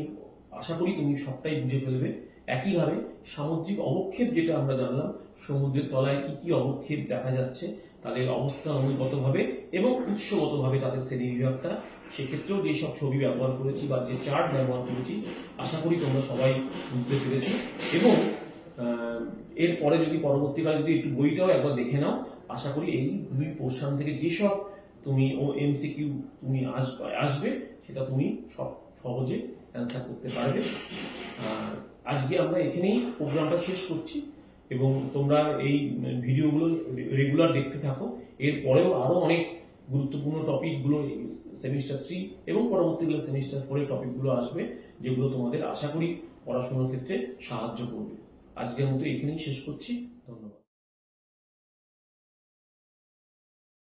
আশা করি তুমি সবটাই বুঝে ফেলবে। একইভাবে সামুদ্রিক অবক্ষেপ যেটা আমরা জানলাম, সমুদ্রের তলায় কি কি অবক্ষেপ দেখা যাচ্ছে, তাদের অবস্থান অনুগতভাবে এবং উৎসগতভাবে তাদের শ্রেণী বিভাগটা, সেক্ষেত্রেও যেসব ছবি ব্যবহার করেছি বা যে চার্ট ব্যবহার করেছি, আশা করি তোমরা সবাই বুঝতে পেরেছো। এবং এরপরে যদি পরবর্তীকালে যদি একটু বইটাও একবার দেখে নাও, আশা করি এই 2 পোর্শন থেকে যেসব তুমি এমসিকিউ তুমি আসবে সেটা তুমি সব সহজে অ্যান্সার করতে পারবে। আর আজকে আমরা এখানেই প্রোগ্রামটা শেষ করছি এবং তোমরা এই ভিডিওগুলো রেগুলার দেখতে থাকো। এরপরেও আরো অনেক গুরুত্বপূর্ণ টপিকগুলো সেমিস্টার 3 এবং পরবর্তীকালে সেমিস্টার 4 এর টপিকগুলো আসবে, যেগুলো তোমাদের আশা করি পড়াশোনার ক্ষেত্রে সাহায্য করবে। আজকের মতো এখানেই শেষ করছি।